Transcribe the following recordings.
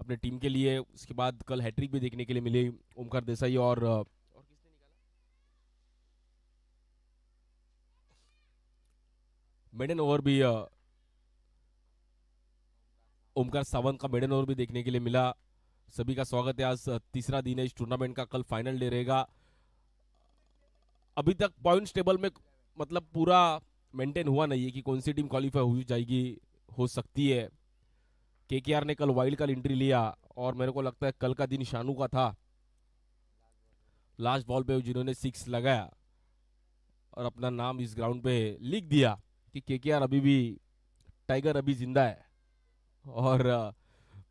अपने टीम के लिए। उसके बाद कल हैट्रिक भी देखने के लिए मिली ओमकार देसाई और किसने निकाला, मेडन ओवर भी ओमकार सावंत का मेडन ओवर भी देखने के लिए मिला। सभी का स्वागत है। आज तीसरा दिन है इस टूर्नामेंट का, कल फाइनल डे रहेगा। अभी तक पॉइंट्स टेबल में मतलब पूरा मेंटेन हुआ नहीं है कि कौन सी टीम क्वालिफाई हो जाएगी, हो सकती है। केकेआर ने कल वाइल्ड कार्ड एंट्री लिया और मेरे को लगता है कल का दिन शानू का था। लास्ट बॉल पे जिन्होंने 6 लगाया और अपना नाम इस ग्राउंड पे लिख दिया कि केकेआर अभी भी, टाइगर अभी जिंदा है। और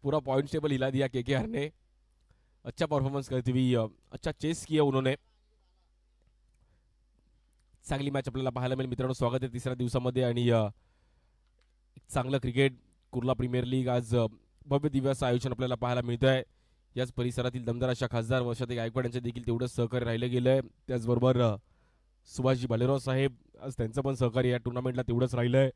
पूरा पॉइंट टेबल हिला दिया केकेआर ने। अच्छा परफॉर्मन्स करती हुई, अच्छा चेस किया उन्होंने। चांगली मॅच आपल्याला पाहायला मिळेल मित्रांनो. स्वागत आहे तिसऱ्या दिवसामध्ये आणि चांगलं क्रिकेट कुर्ला प्रीमियर लीग आज भव्य दिव्य असं आयोजन आपल्याला पाहायला मिळतं आहे. याच परिसरातील दमदार अशा खासदार वर्षात गायकवाड यांचे देखील तेवढंच सहकार्य राहिलं गेलं आहे. त्याचबरोबर सुभाषजी भालेराव साहेब, आज त्यांचं पण सहकार्य या टुर्नामेंटला तेवढंच राहिलं आहे.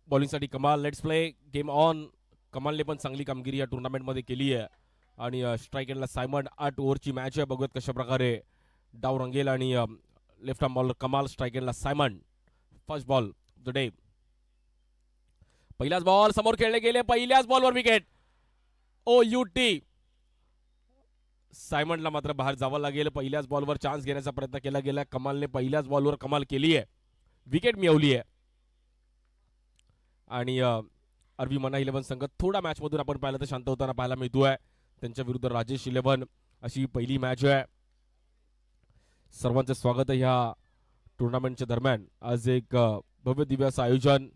बॉलिंगसाठी कमाल, लेट्स प्ले गेम ऑन. कमालने पण चांगली कामगिरी या टुर्नामेंटमध्ये केली आहे आणि स्ट्राईक एंडला सायमन. 8 ओव्हरची मॅच आहे. बघूयात कशा प्रकारे डाव रंगेल आणि लेफ्ट आर्म बॉलर कमाल, स्ट्राईक एंडला Simon. First ball of the day. पहिलाच बॉल समोर खेळले गेले, पहिल्याच बॉलवर विकेट. ओ युटी. सायमनला मात्र बाहेर जावं लागेल. पहिल्याच बॉलवर चान्स घेण्याचा प्रयत्न केला गेला. कमालने पहिल्याच बॉलवर कमाल केली आहे, विकेट मिळवली आहे. आणि अरवी मना 11 संघ थोडा मॅचमधून आपण पाहिलं तर शांत होताना पाहायला मिळतोय. त्यांच्या विरुद्ध राजेश 11 अशी पहिली मॅच आहे. सर्वांचं स्वागत आहे ह्या टुर्नामेंटच्या दरम्यान. आज एक भव्य दिव्य असं आयोजन.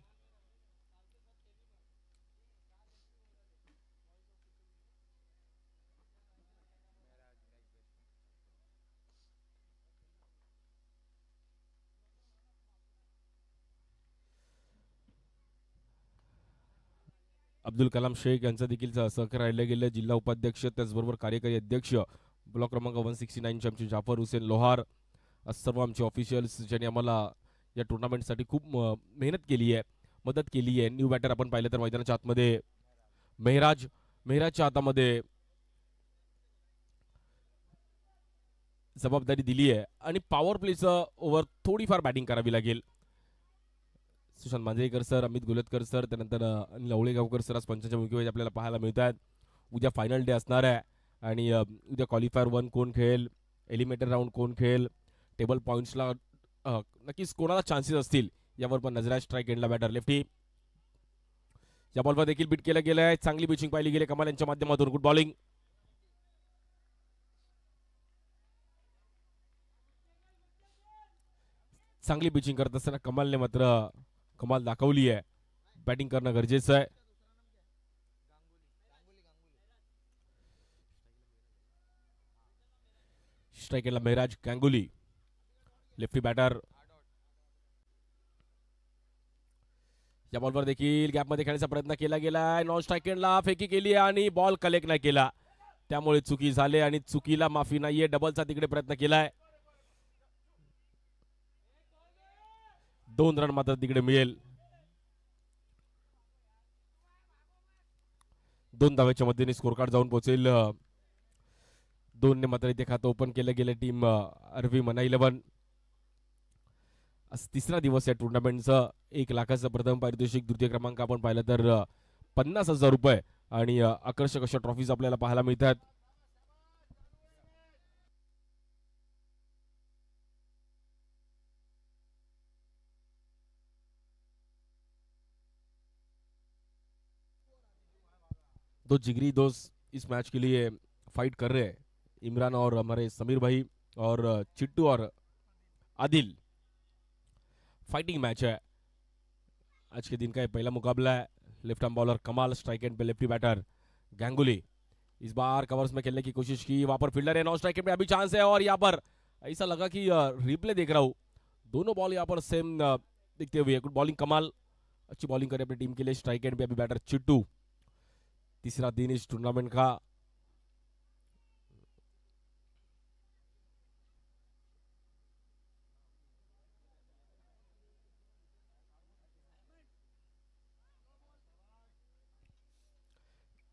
अब्दुल कलाम शेख यांचं देखील सहकार्य राहिलं गेलं. जिल्हा उपाध्यक्ष त्याचबरोबर कार्यकारी अध्यक्ष ब्लॉक क्रमांक 169 चे आमचे जाफर हुसेन लोहार, सर्व आमचे ऑफिशियल्स ज्यांनी आम्हाला या टुर्नामेंटसाठी खूप मेहनत केली आहे, मदत केली आहे. न्यू बॅटर आपण पाहिलं तर मैदानाच्या आतमध्ये मेहराजच्या हातामध्ये जबाबदारी दिली आहे आणि पॉवर प्लेचं ओव्हर थोडीफार बॅटिंग करावी लागेल. सुशांत मांजरेकर सर, अमित गुलतकर सर, त्यानंतर अनिल आवळेगावकर सर आज पंचांच्या भूमिकेमध्ये आपल्याला पाहायला मिळत आहेत. उद्या फायनल डे असणार आहे आणि उद्या क्वालिफायर 1 कोण खेळेल, एलिमिनेटर राऊंड कोण खेळेल, टेबल पॉईंट्सला नक्कीच कोणाला चान्सेस असतील यावर पण नजर आहे. स्ट्राईक एंडला बॅटर लेफ्टी. या बॉलवर देखील बीट केलं गेलं आहे. चांगली पिचिंग पाहिली गेली कमाल यांच्या माध्यमातून. Good bowling. चांगली पिचिंग करत असताना कमालने मात्र कमाल दाखवली आहे. बॅटिंग करणं गरजेचं आहे. स्ट्राईक एंडला मेहराज गांगुली, लेफ्टी बॅटर. या बॉलवर देखील गॅपमध्ये खेळण्याचा प्रयत्न केला गेला. नॉन स्ट्राईक एंडला फेकी केली आणि बॉल कलेक्ट नाही केला, त्यामुळे चुकी झाली आणि चुकीला माफी नाहीये. डबलचा तिकडे प्रयत्न केलाय. 2 रन मात्र तिकडे मिळेल. 2 धाव्याच्या मध्येने स्कोर कार्ड जाऊन पोहोचेल. 2 ने मात्र इथे खातं ओपन केलं गेलं टीम अरवी मना 11. तिसरा दिवस आहे टुर्नामेंटचा. 1 लाखाचं प्रथम पारितोषिक, द्वितीय क्रमांक आपण पाहिलं तर 50,000 रुपये आणि आकर्षक अशा ट्रॉफीज आपल्याला पाहायला मिळतात. दो जिगरी दोस्त इस मैच के लिए फाइट कर रहे हैं, इमरान और हमारे समीर भाई और चिट्टू और आदिल। फाइटिंग मैच है आज के दिन का, पहला मुकाबला है। लेफ्ट आर्म बॉलर कमाल, स्ट्राइक एंड पे लेफ्टी बैटर गांगुली। इस बार कवर्स में खेलने की कोशिश की, वहां पर फील्डर है, नॉन स्ट्राइक में अभी चांस है। और यहाँ पर ऐसा लगा कि रिप्ले देख रहा हूं, दोनों बॉल यहाँ पर सेम दिखते हुए। गुड बॉलिंग कमाल, अच्छी बॉलिंग करे अपनी टीम के लिए। स्ट्राइक एंड पे अभी बैटर चिट्टू। तीसरा दिन इस टूर्नामेंट का।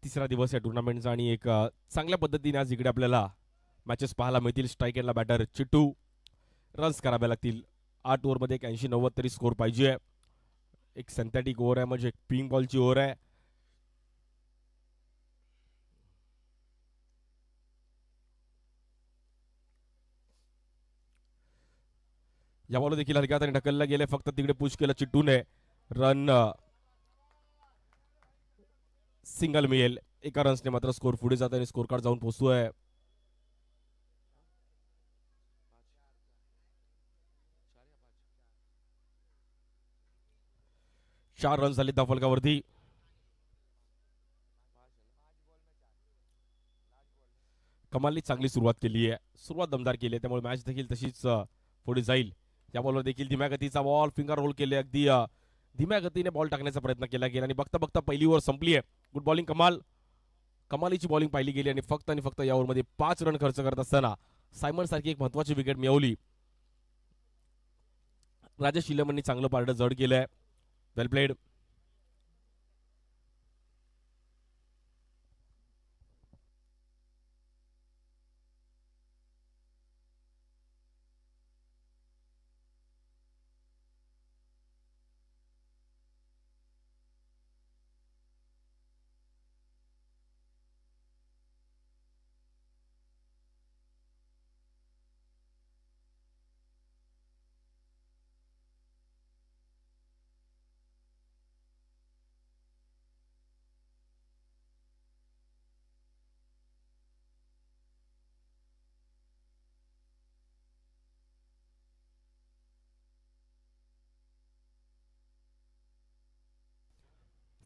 तिसरा दिवस या टुर्नामेंटचा आणि एक चांगल्या पद्धतीने आज इकडे आपल्याला मॅचेस पाहायला मिळतील. स्ट्राइक एंडला बॅटर चिट्टू. रन्स करावे लागतील. 8 ओव्हरमध्ये एक 80-90 तरी स्कोर पाहिजे. एक सिंथेटिक ओव्हर आहे, म्हणजे एक पिंक बॉलची ओव्हर आहे. या बॉल देखील हलक्या हाताने ढकलला गेले, फक्त तिकडे पुश केलं चिट्टूने. रन सिंगल मिळेल. एका रन्सने मात्र स्कोर पुढे जात आणि स्कोर कार्ड जाऊन पोहोचतोय. 4 रन झाले त्या फलकावरती. कमालनी चांगली सुरुवात केली आहे, सुरुवात दमदार केली आहे, त्यामुळे मॅच देखील तशीच पुढे जाईल. या बॉलवर देखील धीम्या गतीचा बॉल, फिंगर रोल केले, अगदी धीम्या गतीने बॉल टाकण्याचा प्रयत्न केला गेला आणि बघता बघता पहिली ओव्हर संपली आहे. गुड बॉलिंग कमाल, कमालीची बॉलिंग पाहिली गेली आणि फक्त या ओव्हरमध्ये 5 रन खर्च करत असताना सायमन सारखी एक महत्वाची विकेट मिळवली. राजेश शिलमनी चांगलं पारडं जड केलंय. Well played.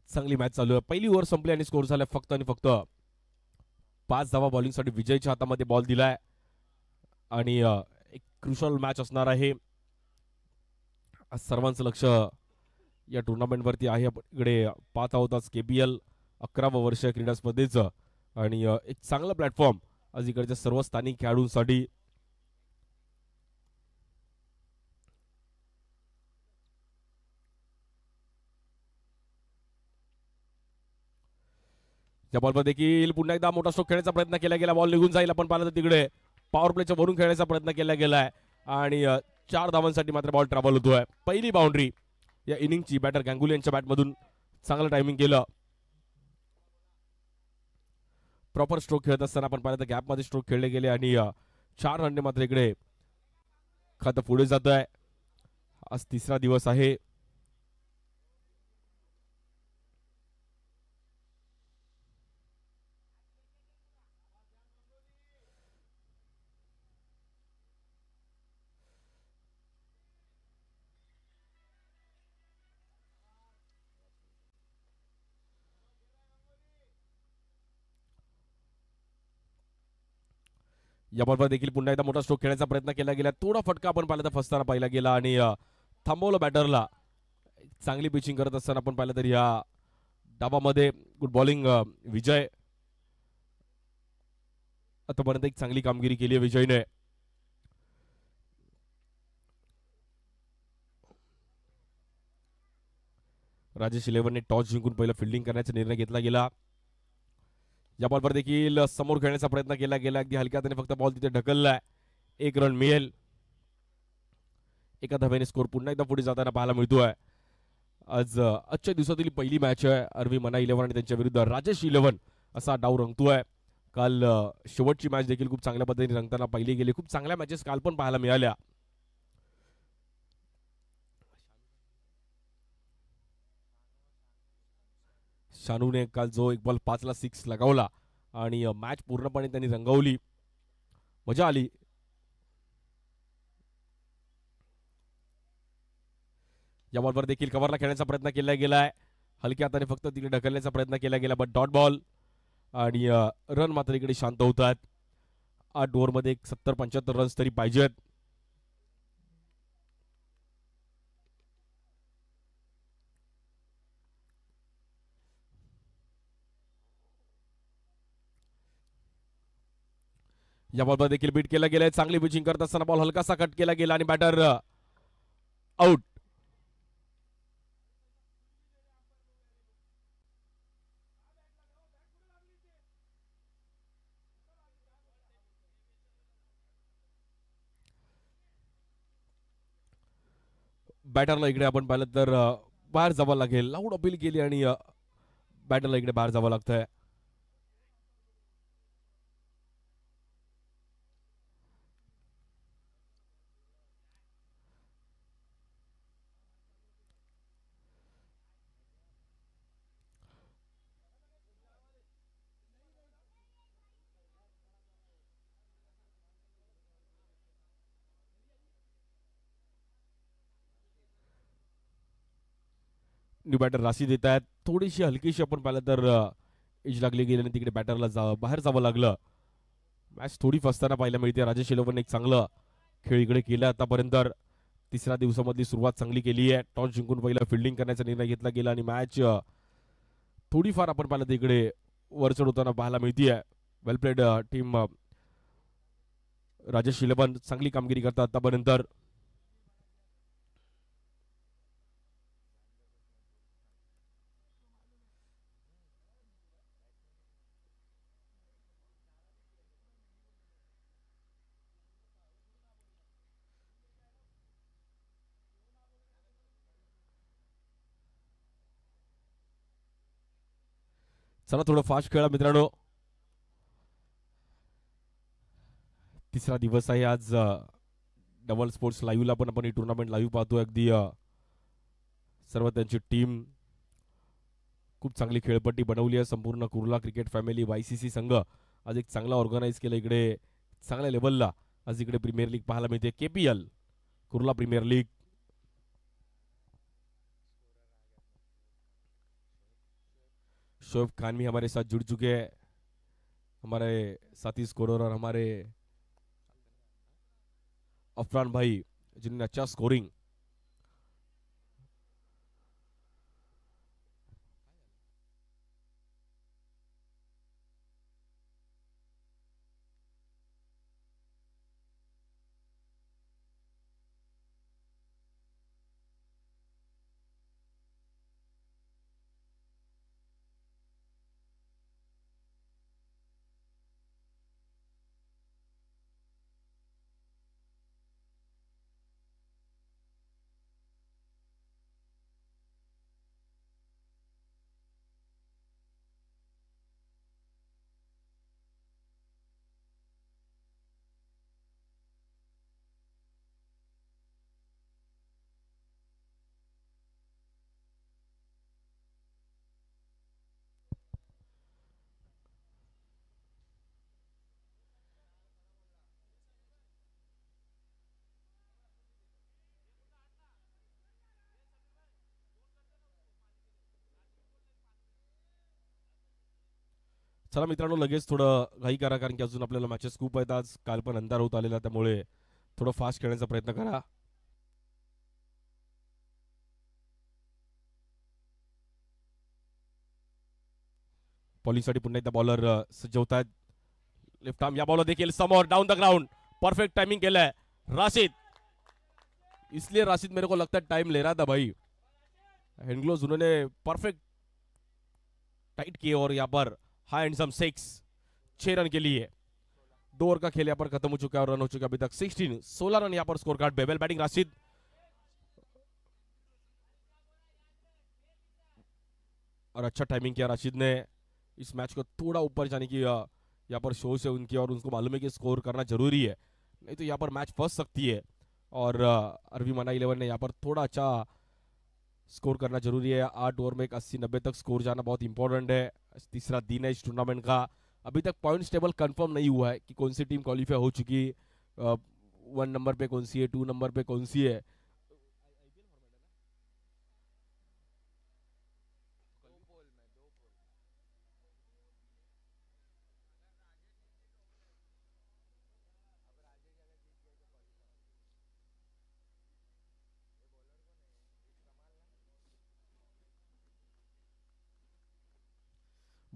चांगली मॅच चालू आहे. पहिली ओव्हर संपली आणि स्कोर झाला फक्त आणि फक्त 5 धावा. बॉलिंगसाठी विजयच्या हातामध्ये बॉल दिलाय आणि एक क्रुशल मॅच असणार आहे. सर्वांचं लक्ष या टुर्नामेंटवरती आहे. इकडे पाहत आहोत आज KPL 11व वर्ष क्रीडा स्पर्धेचं आणि एक चांगला प्लॅटफॉर्म आज इकडच्या सर्व स्थानिक खेळाडूंसाठी. या बॉलवर देखील पुन्हा एकदा मोठा स्ट्रोक खेळण्याचा प्रयत्न केला गेला. बॉल निघून जाईल. आपण पाहिलं तर तिकडे पॉवर प्लेच्या वरून खेळण्याचा प्रयत्न केला गेलाय आणि 4 धावांसाठी मात्र बॉल ट्रॅव्हल होतोय. पहिली बाउंड्री या इनिंगची बॅटर गांगुली यांच्या बॅटमधून. चांगलं टायमिंग केलं. प्रॉपर स्ट्रोक खेळत असताना आपण पाहिलं तर गॅपमध्ये स्ट्रोक खेळले गेले आणि 4 रनने मात्र इकडे खातं पुढे जात आहे. आज तिसरा दिवस आहे. या बॉलवर देखील पुन्हा एकदा मोठा स्ट्रोक खेळण्याचा प्रयत्न केला गेला. थोडा फटका आपण पाहिला तर फसताना पाहिला गेला आणि थांबवलं बॅटरला. चांगली पिचिंग करत असताना आपण पाहिलं तर या डाबामध्ये गुड बॉलिंग विजय. आतापर्यंत एक चांगली कामगिरी केली आहे विजयने. राजेश 11ने टॉस जिंकून पहिला फिल्डिंग करण्याचा निर्णय घेतला गेला. या बॉलवर देखील समोर खेळण्याचा प्रयत्न केला गेला. अगदी हलक्या हाताने फक्त बॉल तिथे ढकललाय. 1 रन मिळेल. एका धाब्याने स्कोर पुन्हा एकदा पुढे जाताना पाहायला मिळतोय. आज आजच्या दिवसातील पहिली मॅच आहे. अरवी मना 11 आणि त्यांच्या विरुद्ध राजेश 11 असा डाव रंगतोय. काल शेवटची मॅच देखील खूप चांगल्या पद्धतीने रंगताना पाहिली गेली. खूप चांगल्या मॅचेस काल पण पाहायला मिळाल्या. शानूने काल जो एक बॉल 5ला 6 लगावला आणि मॅच पूर्णपणे त्यांनी रंगवली. मजा आली. या बॉलवर देखील कव्हरला खेळण्याचा प्रयत्न केला गेलाय. हलक्या हाताने फक्त तिकडे ढकलण्याचा प्रयत्न केला गेला, बट डॉट बॉल आणि रन मात्र इकडे शांत होतात. 8 ओव्हरमध्ये 70-75 रन्स तरी पाहिजेत. या बॉलवर देखील बीट केला गेलाय. चांगली पिचिंग करत असताना बॉल हलकासा कट केला गेला आणि बॅटर आउट. बॅटरला इकडे आपण पाहिलं तर बाहेर जावं लागेल. लाऊड अपील केली आणि बॅटरला इकडे बाहेर जावं लागतंय. न्यू बॅटर राशी देत आहेत. थोडीशी हलकीशी आपण पाहिलं तर एज लागली गेली आणि तिकडे बॅटरला बाहेर जावं लागलं. मॅच थोडी फसताना पाहायला मिळते. राजेश येलोवरने एक चांगलं खेळ इकडे केलं आतापर्यंत. तिसऱ्या दिवसामधली सुरुवात चांगली केली आहे. टॉस जिंकून पहिला फिल्डिंग करण्याचा निर्णय घेतला गेला आणि मॅच थोडीफार आपण पाहिलं तर इकडे वरचढ होताना पाहायला मिळतीये. Well played team. Rajesh eleven चांगली कामगिरी करतात आतापर्यंत. चला थोडं फास्ट खेळा मित्रांनो. तिसरा दिवस आहे आज. डबल स्पोर्ट्स लाईव्हला पण आपण ही टुर्नामेंट लाईव्ह पाहतोय. अगदी सर्व त्यांची टीम खूप चांगली खेळपट्टी बनवली आहे. संपूर्ण कुर्ला क्रिकेट फॅमिली YCC संघ आज एक चांगला ऑर्गनाईज केलं इकडे. चांगल्या लेवलला आज इकडे प्रीमियर लीग पाहायला मिळते. KPL Kurla premier league. Shoaib Khan भी हमारे साथ जुड़ चुके हैं. हमारे साथी स्कोरर और हमारे अफरान भाई जिन्होंने अच्छा स्कोरिंग. चला मित्रांनो लगेच थोडं घाई करा, कारण की अजून आपल्याला मॅचेस खूप आहेत आज. काल पण अंधार होत आलेला, त्यामुळे थोडं फास्ट खेळण्याचा प्रयत्न करा. बॉलिंगसाठी पुन्हा एकदा बॉलर सज्ज होत आहेत. लेफ्ट आर्म या बॉलर देखील समोर down the ground. Perfect timing केलं है राशिद. इसलिए राशिद मेरे को लगता है टाइम ले रहा था भाई. हैंडग्लोव्स उन्होंने परफेक्ट टाइट किए और यहाँ पर हाई एंड सम 6 रन के लिए 2 ओवर का खेल यहाँ पर खत्म हो चुका है और रन हो चुका है अभी तक 16 रन यहाँ पर स्कोर कार्ड पे. Well batting Rashid. और अच्छा टाइमिंग किया राशिद ने. इस मैच को थोड़ा ऊपर जाने की यहाँ पर शोज है उनकी, और उनको मालूम है कि स्कोर करना जरूरी है, नहीं तो यहाँ पर मैच फंस सकती है. और अरवी मना 11 ने यहाँ पर थोड़ा अच्छा स्कोर करना जरूरी है. 8 ओवर में एक 80-90 तक स्कोर जाना बहुत इंपॉर्टेंट है. तीसरा दिन है इस टूर्नामेंट का. अभी तक पॉइंट्स टेबल कंफर्म नहीं हुआ है कि कौन सी टीम क्वालिफाई हो चुकी. 1 नंबर पे कौन सी है, 2 नंबर पे कौन सी है.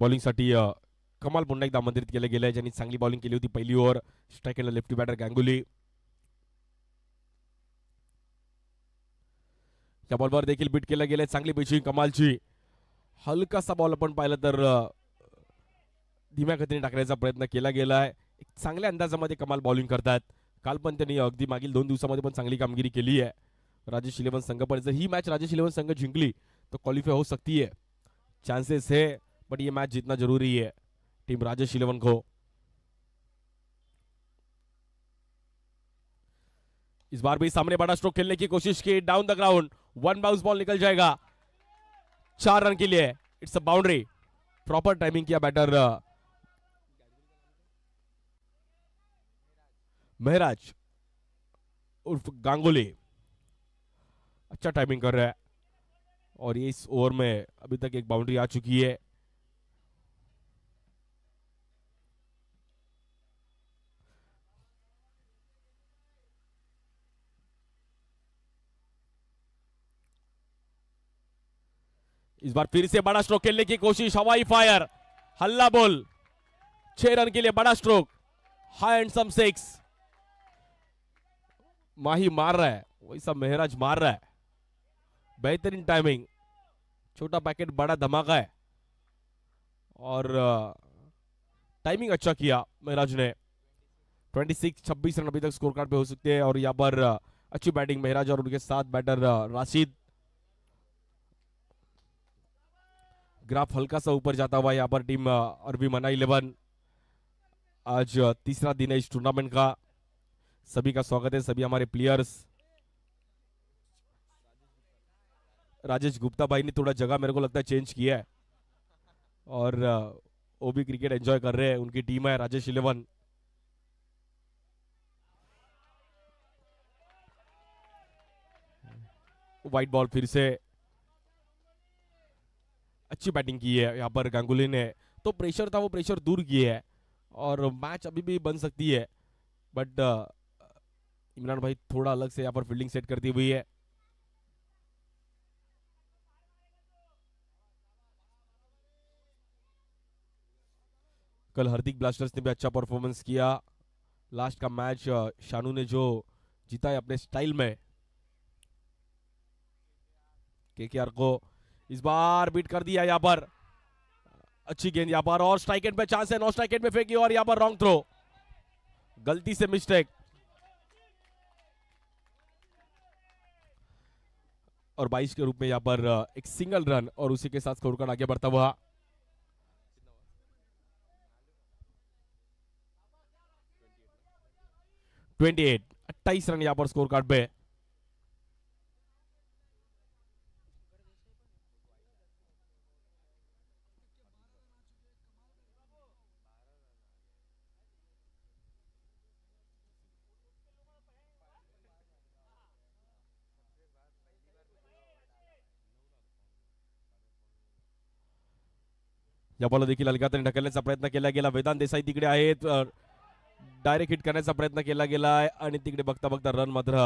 बॉलिंगसाठी कमाल पुन्हा एकदा आमंत्रित केलं गेलंय, ज्यांनी चांगली बॉलिंग केली होती पहिली over. Strike end lefty batter Ganguly. या बॉलवर देखील बीट केलं गेलंय. चांगली पिचिंग कमालची. हलकासा बॉल आपण पाहिलं तर धीम्या गतीने टाकण्याचा प्रयत्न केला गेलाय. एक चांगल्या अंदाजामध्ये कमाल बॉलिंग करतात. काल पण त्यांनी अगदी मागील 2 दिवसामध्ये पण चांगली कामगिरी केली आहे. राजेश 11 संघ पण जर ही मैच राजेश 11 संघ जिंकली तो क्वालिफाई हो सकती है, चांसेस है, बट ये मैच जीतना जरूरी है टीम राजेश 11 को. इस बार भी सामने बड़ा स्ट्रोक खेलने की कोशिश की. Down the ground 1 bounce ball निकल जाएगा 4 रन के लिए. It's a boundary. Proper timing किया बैटर महराज उर्फ गांगुली. अच्छा टाइमिंग कर रहा है और ये इस ओवर में अभी तक एक बाउंड्री आ चुकी है. इस बार फिर से बड़ा स्ट्रोक खेलने की कोशिश. हवाई फायर, हल्ला बॉल. 6 रन के लिए बड़ा stroke. High and some 6. Mahi मार रहा है, वैसा महराज मार रहा है. बेहतरीन टाइमिंग. छोटा पैकेट बड़ा धमाका है और टाइमिंग अच्छा किया महराज ने. 26 रन अभी तक स्कोर कार्ड पे हो सकते हैं और यहाँ पर अच्छी बैटिंग महराज और उनके साथ बैटर राशिद. ग्राफ हल्का सा ऊपर जाता हुआ यहाँ पर टीम आरवी मना 11. आज तीसरा दिन है इस टूर्नामेंट का. सभी का स्वागत है, सभी हमारे प्लेयर्स. राजेश गुप्ता भाई ने थोड़ा जगह मेरे को लगता है चेंज किया है और वो भी क्रिकेट एंजॉय कर रहे हैं. उनकी टीम है राजेश 11. वाइट बॉल फिर से. अच्छी बैटिंग की है यहाँ पर गांगुली ने. तो प्रेशर था वो प्रेशर दूर किया है और मैच अभी भी बन सकती है, बट इमरान भाई थोड़ा अलग से यहाँ पर फील्डिंग सेट करती हुई है. कल हार्दिक ब्लास्टर्स ने भी अच्छा परफॉर्मेंस किया. लास्ट का मैच शानू ने जो जीता है अपने स्टाइल में केकेआर को. इस बार बीट कर दिया यहाँ पर. अच्छी गेंद यहाँ पर और स्ट्राइक एंड पे चांस है. 9 स्ट्राइक एंड पे फेंकी और यहाँ पर रॉन्ग थ्रो. गलती से मिस्टेक और 22 के रूप में यहाँ पर एक सिंगल रन और उसी के साथ स्कोर कार्ड आगे बढ़ता हुआ. ट्वेंटी 28 रन यहाँ पर स्कोर कार्ड पे. या बॉल देखील अलगाताने ढकलण्याचा प्रयत्न केला गेला. वेदांत देसाई तिकडे आहेत. डायरेक्ट हिट करण्याचा प्रयत्न केला गेलाय आणि तिकडे बघता बघता रन मात्र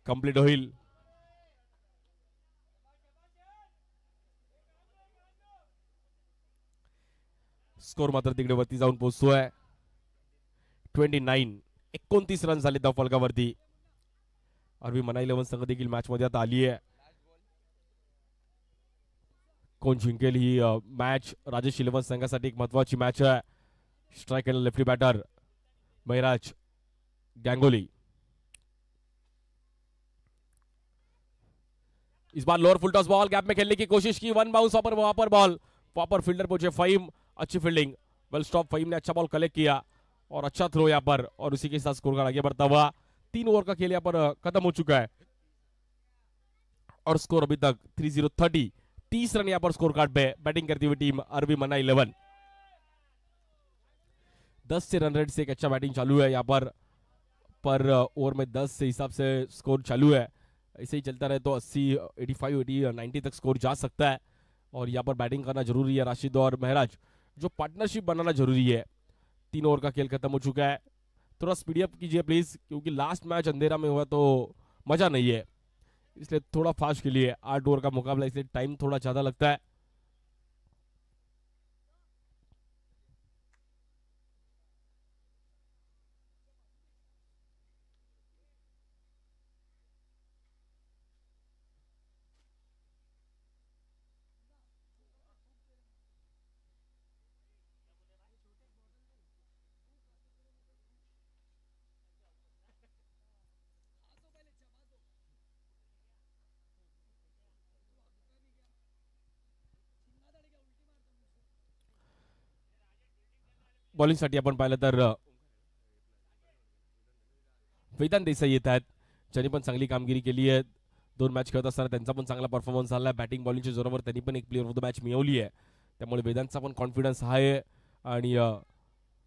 कंप्लीट होईल. स्कोर मात्र तिकडे वरती जाऊन पोहोचतोय. 29 रन झाले धाव फलकावरती. आरवी मना 11 संघ देखील मॅच मध्ये आता आली आहे. कोण जिंकेल ही मॅच? राजेश 11 संघासाठी एक महत्वाची मॅच आहे. Strike end lefty batter Maharaj Ganguly. इस बार lower full toss ball gap में खेलने की कोशिश की. 1 बाउंस वहां पर बॉल. वहां फील्डर पहुंचे फहीम. अच्छी फील्डिंग. Well stop. फहीम ने अच्छा बॉल कलेक्ट किया और अच्छा थ्रो यहाँ पर और उसी के साथ स्कोर कार्ड आगे बढ़ता हुआ. 3 ओवर का खेल यहाँ पर खत्म हो चुका है और स्कोर अभी तक 30 30 रन यहाँ पर स्कोर कार्ड पे. बैटिंग करती हुई टीम आरवी मना 11. 10 से रन रेट से एक अच्छा बैटिंग चालू है यहाँ पर ओवर में 10 से हिसाब से स्कोर चालू है. ऐसे ही चलता रहे तो 80 85 80 90 तक स्कोर जा सकता है और यहाँ पर बैटिंग करना जरूरी है. राशिद और महराज जो पार्टनरशिप बनाना जरूरी है. 3 ओवर का खेल खत्म हो चुका है. थोड़ा स्पीड अप कीजिए प्लीज, क्योंकि लास्ट मैच अंधेरा में हुआ तो मजा नहीं है, इसलिए थोड़ा फास्ट के लिए 8 ओवर का मुकाबला, इसलिए टाइम थोड़ा ज्यादा लगता है. बॉलिंगसाठी आपण पाहिलं तर वेदांत देसाई येत आहेत, ज्यांनी पण चांगली कामगिरी केली आहे. 2 मॅच खेळत असताना त्यांचा पण चांगला परफॉर्मन्स झाला आहे. बॅटिंग बॉलिंगच्या जोरावर त्यांनी पण एक प्लेअर ऑफ द मॅच मिळवली आहे. त्यामुळे वेदांतचा पण कॉन्फिडन्स आहे. आणि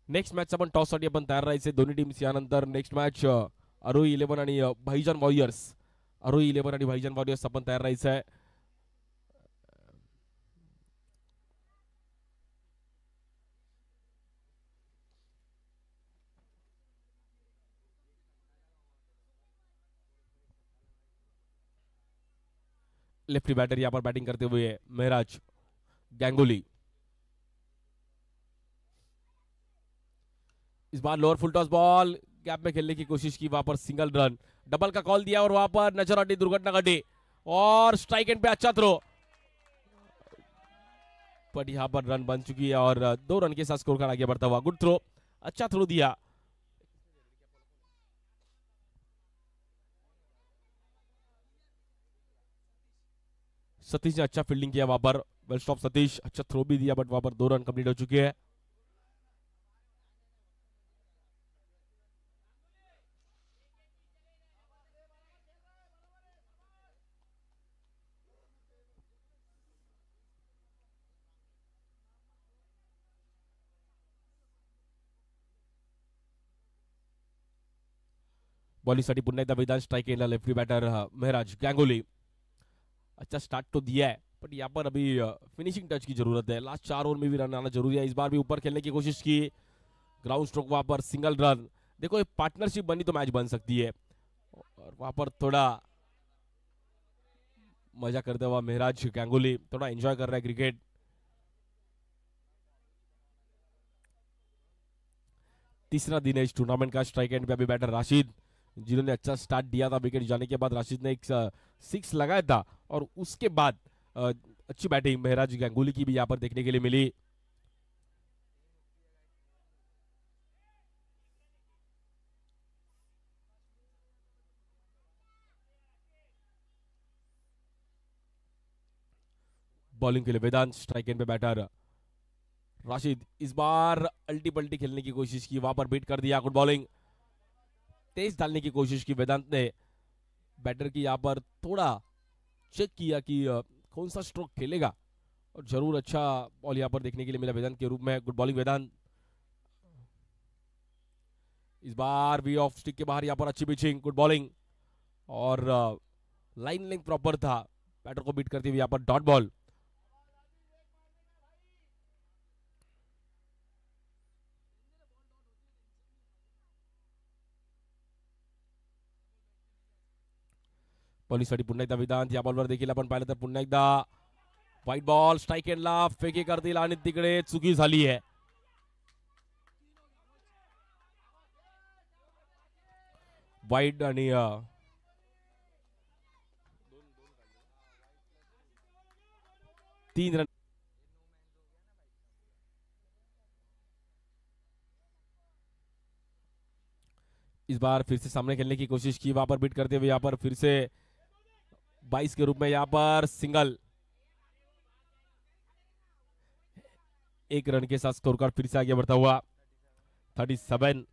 नेक्स्ट मॅचचा पण टॉससाठी आपण तयार राहायचे दोन्ही टीम्स. यानंतर नेक्स्ट मॅच आरोही 11 आणि भाईजान वॉरियर्स. आरोही 11 आणि भाईजान वॉरियर्स आपण तयार राहायचं आहे. लेफ्टी बैटर यहाँ पर बैटिंग करते हुए महराज गैंगुली. इस बार lower full toss ball gap में खेलने की कोशिश की, वहां पर सिंगल रन, डबल का कॉल दिया और वहां पर नजर हटी, दुर्घटना घटी और स्ट्राइक एंड पे अच्छा थ्रो, बट यहां पर रन बन चुकी है और 2 रन के साथ स्कोर कार्ड आगे बढ़ता हुआ. गुड थ्रो, अच्छा थ्रो दिया. सतीश ने अच्छा फील्डिंग किया वहां पर. वेल स्टॉप सतीश, अच्छा थ्रो भी दिया, बट वहां पर 2 रन कंप्लीट हो चुके हैं. बॉलिंगसाठी पुन्हा एकदा मैदान स्ट्राइक केला लेफ्टी बैटर महराज गैंगुली. अच्छा स्टार्ट तो दिया है, बट यहाँ पर अभी फिनिशिंग टच की जरूरत है. लास्ट 4 ओवर में भी रन आना जरूरी है. इस बार भी ऊपर खेलने की कोशिश की, ग्राउंड स्ट्रोक वहां पर सिंगल रन. देखो एक पार्टनरशिप बनी तो मैच बन सकती है. और वहां पर थोड़ा मजा करते हुआ महराज गैंगुली थोड़ा एंजॉय कर रहा है क्रिकेट. तीसरा दिन है इस टूर्नामेंट का. स्ट्राइक एंड पे अभी बैटर राशिद, जिन्होंने अच्छा स्टार्ट दिया था. विकेट जाने के बाद राशिद ने एक 6 लगाया था और उसके बाद अच्छी बैटिंग महराज गैंगुली की भी यहां पर देखने के लिए मिली. बॉलिंग के लिए वेदांत, स्ट्राइक एंड पे बैटर राशिद. इस बार अल्टी पल्टी खेलने की कोशिश की, वहां पर बीट कर दिया. गुड बॉलिंग, तेज डालने की कोशिश की वेदांत ने. बैटर की यहां पर थोड़ा चेक किया कि कौन सा स्ट्रोक खेलेगा, और जरूर अच्छा बॉल यहां पर देखने के लिए मिला वेदांत के रूप में. गुड बॉलिंग वेदांत. इस बार भी ऑफ स्टिक के बाहर यहां पर अच्छी पिचिंग. गुड बॉलिंग और लाइन लेंथ प्रॉपर था. बैटर को बीट करते हुए यहां पर डॉट बॉल. बॉलिंगसाठी पुन्हा एकदा वेदांत. या बॉलवर देखील आपण पाहिलं तर पुन्हा एकदा व्हाईट बॉल स्ट्राइक एंडला फेके करतील आणि तिकडे चुकी झाली आहे. वाईड आणि 3 रन. इस बार फिर से सामने खेलने की कोशिश की, वहां पर बीट करते हुए यहां पर फिर से 22 के रूप में यहां पर सिंगल. 1 रन के साथ स्कोर कार्ड फिर से आगे बढ़ता हुआ 37.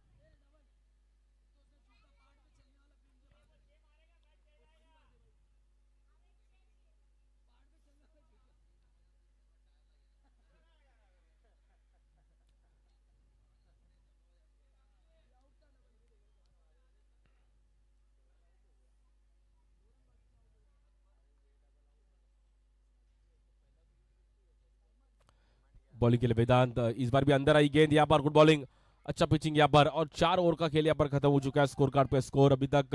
बॉलिंग के लिए वेदांत. इस बार भी अंदर आई गेंद, यहाँ पर गुड बॉलिंग, अच्छा पिचिंग यहाँ पर. और 4 ओवर का खेल यहाँ पर खत्म हो चुका है. स्कोर कार्ड पे स्कोर अभी तक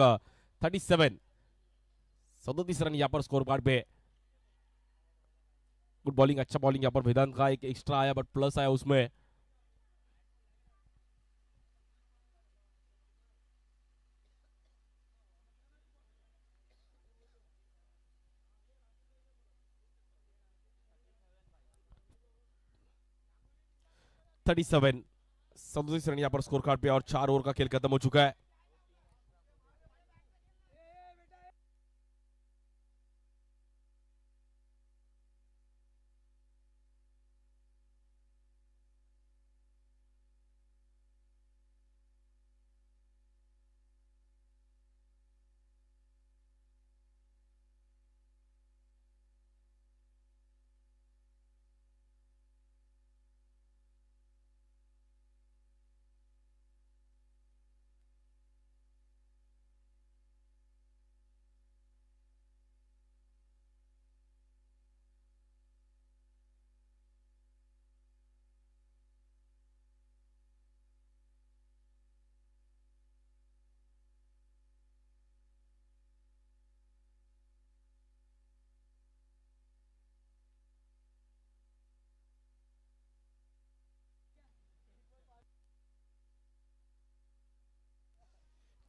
37, 37 रन यहाँ पर स्कोर कार्ड पे. गुड बॉलिंग, अच्छा बॉलिंग यहाँ पर वेदांत का. एक एक्स्ट्रा आया बट प्लस आया उसमें. थर्टी सेवन, 37 रन यहाँ पर स्कोर कार्ड पे और 4 ओवर का खेल खत्म हो चुका है.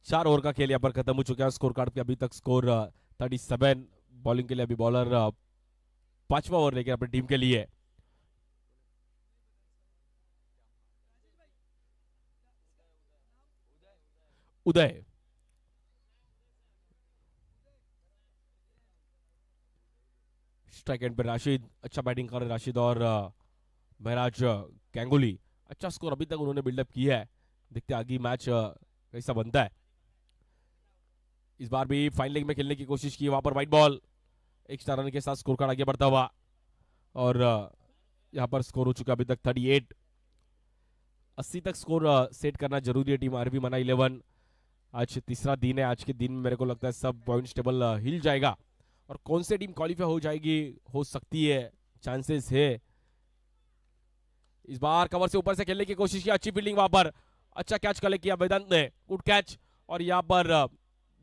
4 ओवर का खेल यहाँ पर खत्म हो चुका है। स्कोर कार्ड पे अभी तक स्कोर 37। बॉलिंग के लिए अभी बॉलर 5वां ओवर लेके अपनी टीम के लिए। उदय स्ट्राइक एंड पे राशिद, अच्छा बैटिंग कर रहे राशिद और महराज गंगुली। अच्छा स्कोर अभी तक उन्होंने बिल्डअप किया है। देखते हैं आगे मैच कैसा बनता है। इस बार भी फाइन लेग में खेलने की कोशिश की, वहां पर व्हाइट बॉल। एक्स्ट्रा रन के साथ स्कोर कार्ड आगे बढ़ता हुआ और यहाँ पर स्कोर हो चुका अभी तक 38। 80 तक स्कोर सेट करना जरूरी है टीम आरबी मना 11। आज तीसरा दिन है, आज के दिन में मेरे को लगता है सब पॉइंट्स टेबल हिल जाएगा और कौन सी टीम क्वालिफाई हो जाएगी, हो सकती है, चांसेस है। इस बार कवर से ऊपर से खेलने की कोशिश की, अच्छी फील्डिंग वहां पर। अच्छा कैच कलेक्ट किया वेदांत ने, गुड कैच। और यहाँ पर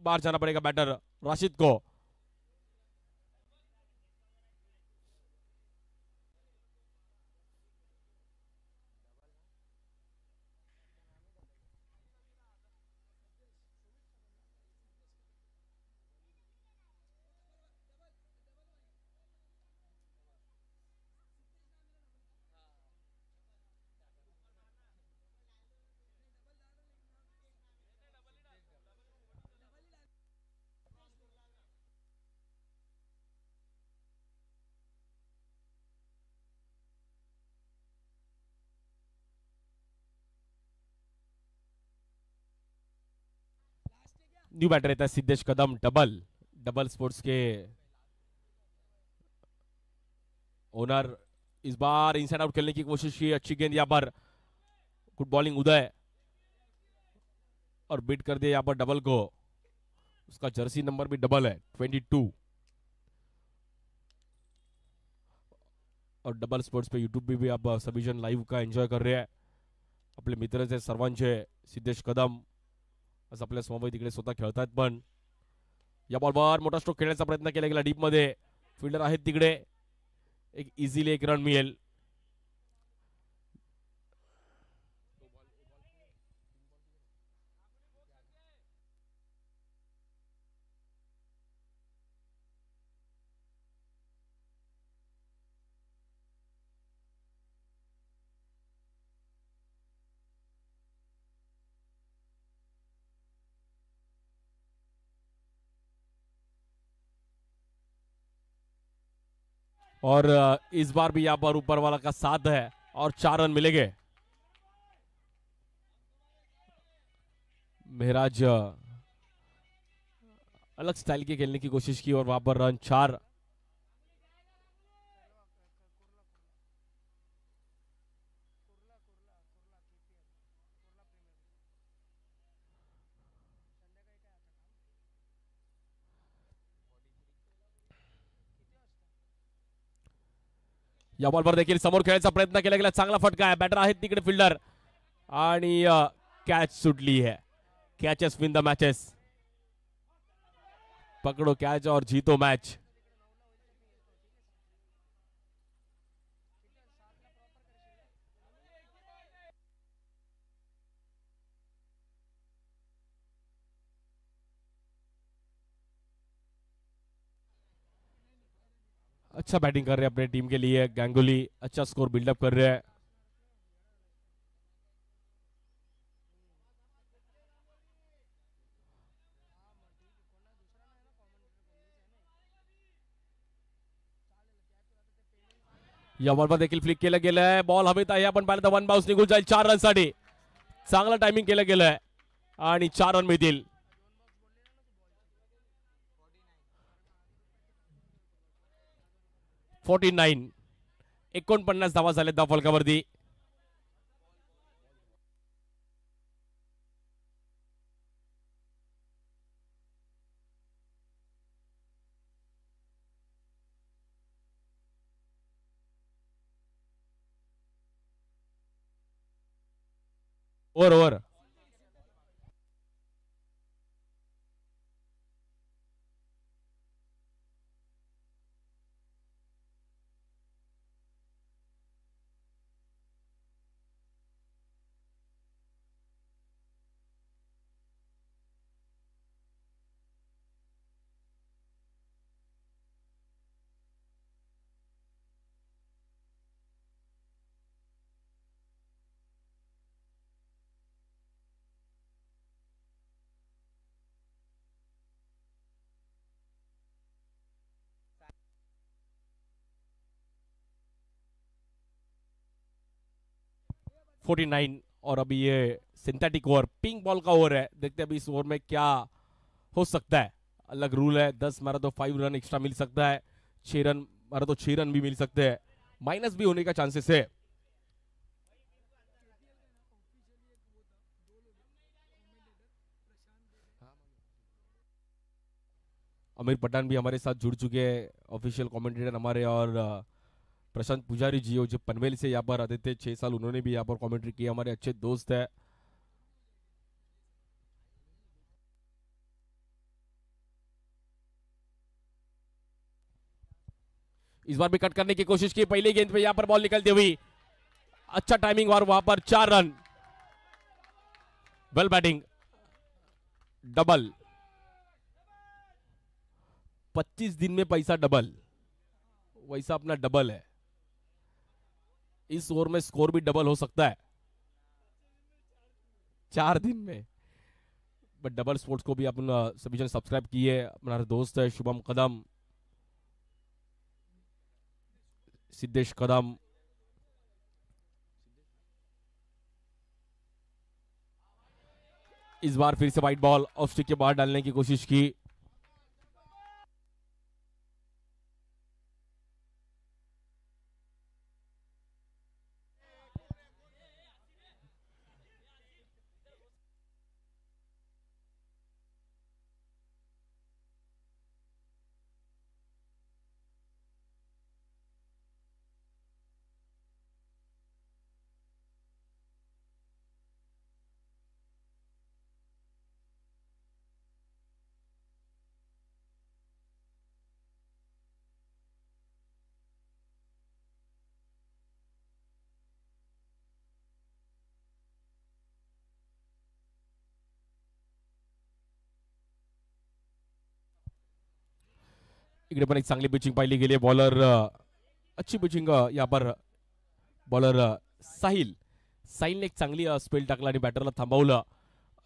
बाहर जाना पड़ेगा बैटर राशिद को। न्यू बैटर रहता है सिद्धेश कदम, डबल। डबल स्पोर्ट्स के ओनर। इस बार इनसाइड आउट खेलने की कोशिश की, अच्छी गेंद यहाँ पर, गुड बॉलिंग उदय और बीट कर दिया यहाँ पर डबल को। उसका जर्सी नंबर भी डबल है 22। और डबल स्पोर्ट्स पे यूट्यूब पे भी आप सभी जन लाइव का एंजॉय कर रहे हैं। आपले मित्र जे सर्वांचे सिद्धेश कदम असं आपल्या समोर तिकडे स्वतः खेळतात पण या बॉलवर मोठा स्ट्रोक खेळण्याचा प्रयत्न केला गेला डीप मध्ये। फिल्डर आहेत तिकडे, एक इझिली एक रन मिळेल। और इस बार भी यहाँ पर ऊपर वाला का साथ है और 4 रन मिलेंगे। महराज अलग स्टाइल के खेलने की कोशिश की और वहां पर रन 4। या बॉलवर देखील समोर खेळायचा प्रयत्न केला गेला, चांगला फटका आहे, बॅटर आहेत तिकडे फिल्डर आणि कॅच सुटली है। कैचेस विन द मैचेस, पकड़ो कैच और जीतो मैच। अच्छा बैटिंग कर रहे हैं अपने टीम के लिए गांगुली, अच्छा स्कोर बिल्डअप कर रहे हैं। या बॉलवर देखील फ्लिक केलं गेलंय, बॉल हवेत आहे, आपण पाहिलं तर वन बाउन्स निघून जाईल 4 रन साठी। चांगलं टायमिंग केलं गेलंय आणि 4 रन मिळतील। 49, 49 धावा झाले धाव फलकावरती। Over over 49। और अभी ये सिंथेटिक ओवर, पिंक बॉल का ओवर है। देखते हैं अभी इस ओवर में क्या हो सकता है। अलग रूल है, 10 मारा तो 5 रन एक्स्ट्रा मिल सकता है, 6 रन मारा तो 6 रन भी मिल सकते हैं, माइनस भी होने का चांसेस है। अमीर पठान भी हमारे साथ जुड़ चुके हैं, ऑफिशियल कमेंटेटर हमारे। और प्रशांत पुजारी जी हो जो पनवेल से यहाँ पर आते थे 6 साल, उन्होंने भी यहाँ पर कमेंट्री की, हमारे अच्छे दोस्त है। इस बार भी कट करने की कोशिश की, पहली गेंद पे यहाँ पर बॉल निकलती हुई, अच्छा टाइमिंग और वहां पर 4 रन। Well batting, double. 25 दिन में पैसा डबल, वैसा अपना डबल है। इस ओवर में स्कोर भी डबल हो सकता है 4 दिन में। बट डबल स्पोर्ट्स को भी अपन सभी जन सब्सक्राइब किए। अपना दोस्त है शुभम कदम, सिद्धेश कदम। इस बार फिर से वाइट बॉल, ऑफ स्टिक के बाहर डालने की कोशिश की। इकडे पण एक चांगली पिचिंग पाहिली गेली, बॉलर अच्छी पिचिंग यहाँ पर बॉलर साहिल, साहिलने एक चांगली स्पेल टाकला आणि बॅटरला थांबवलं।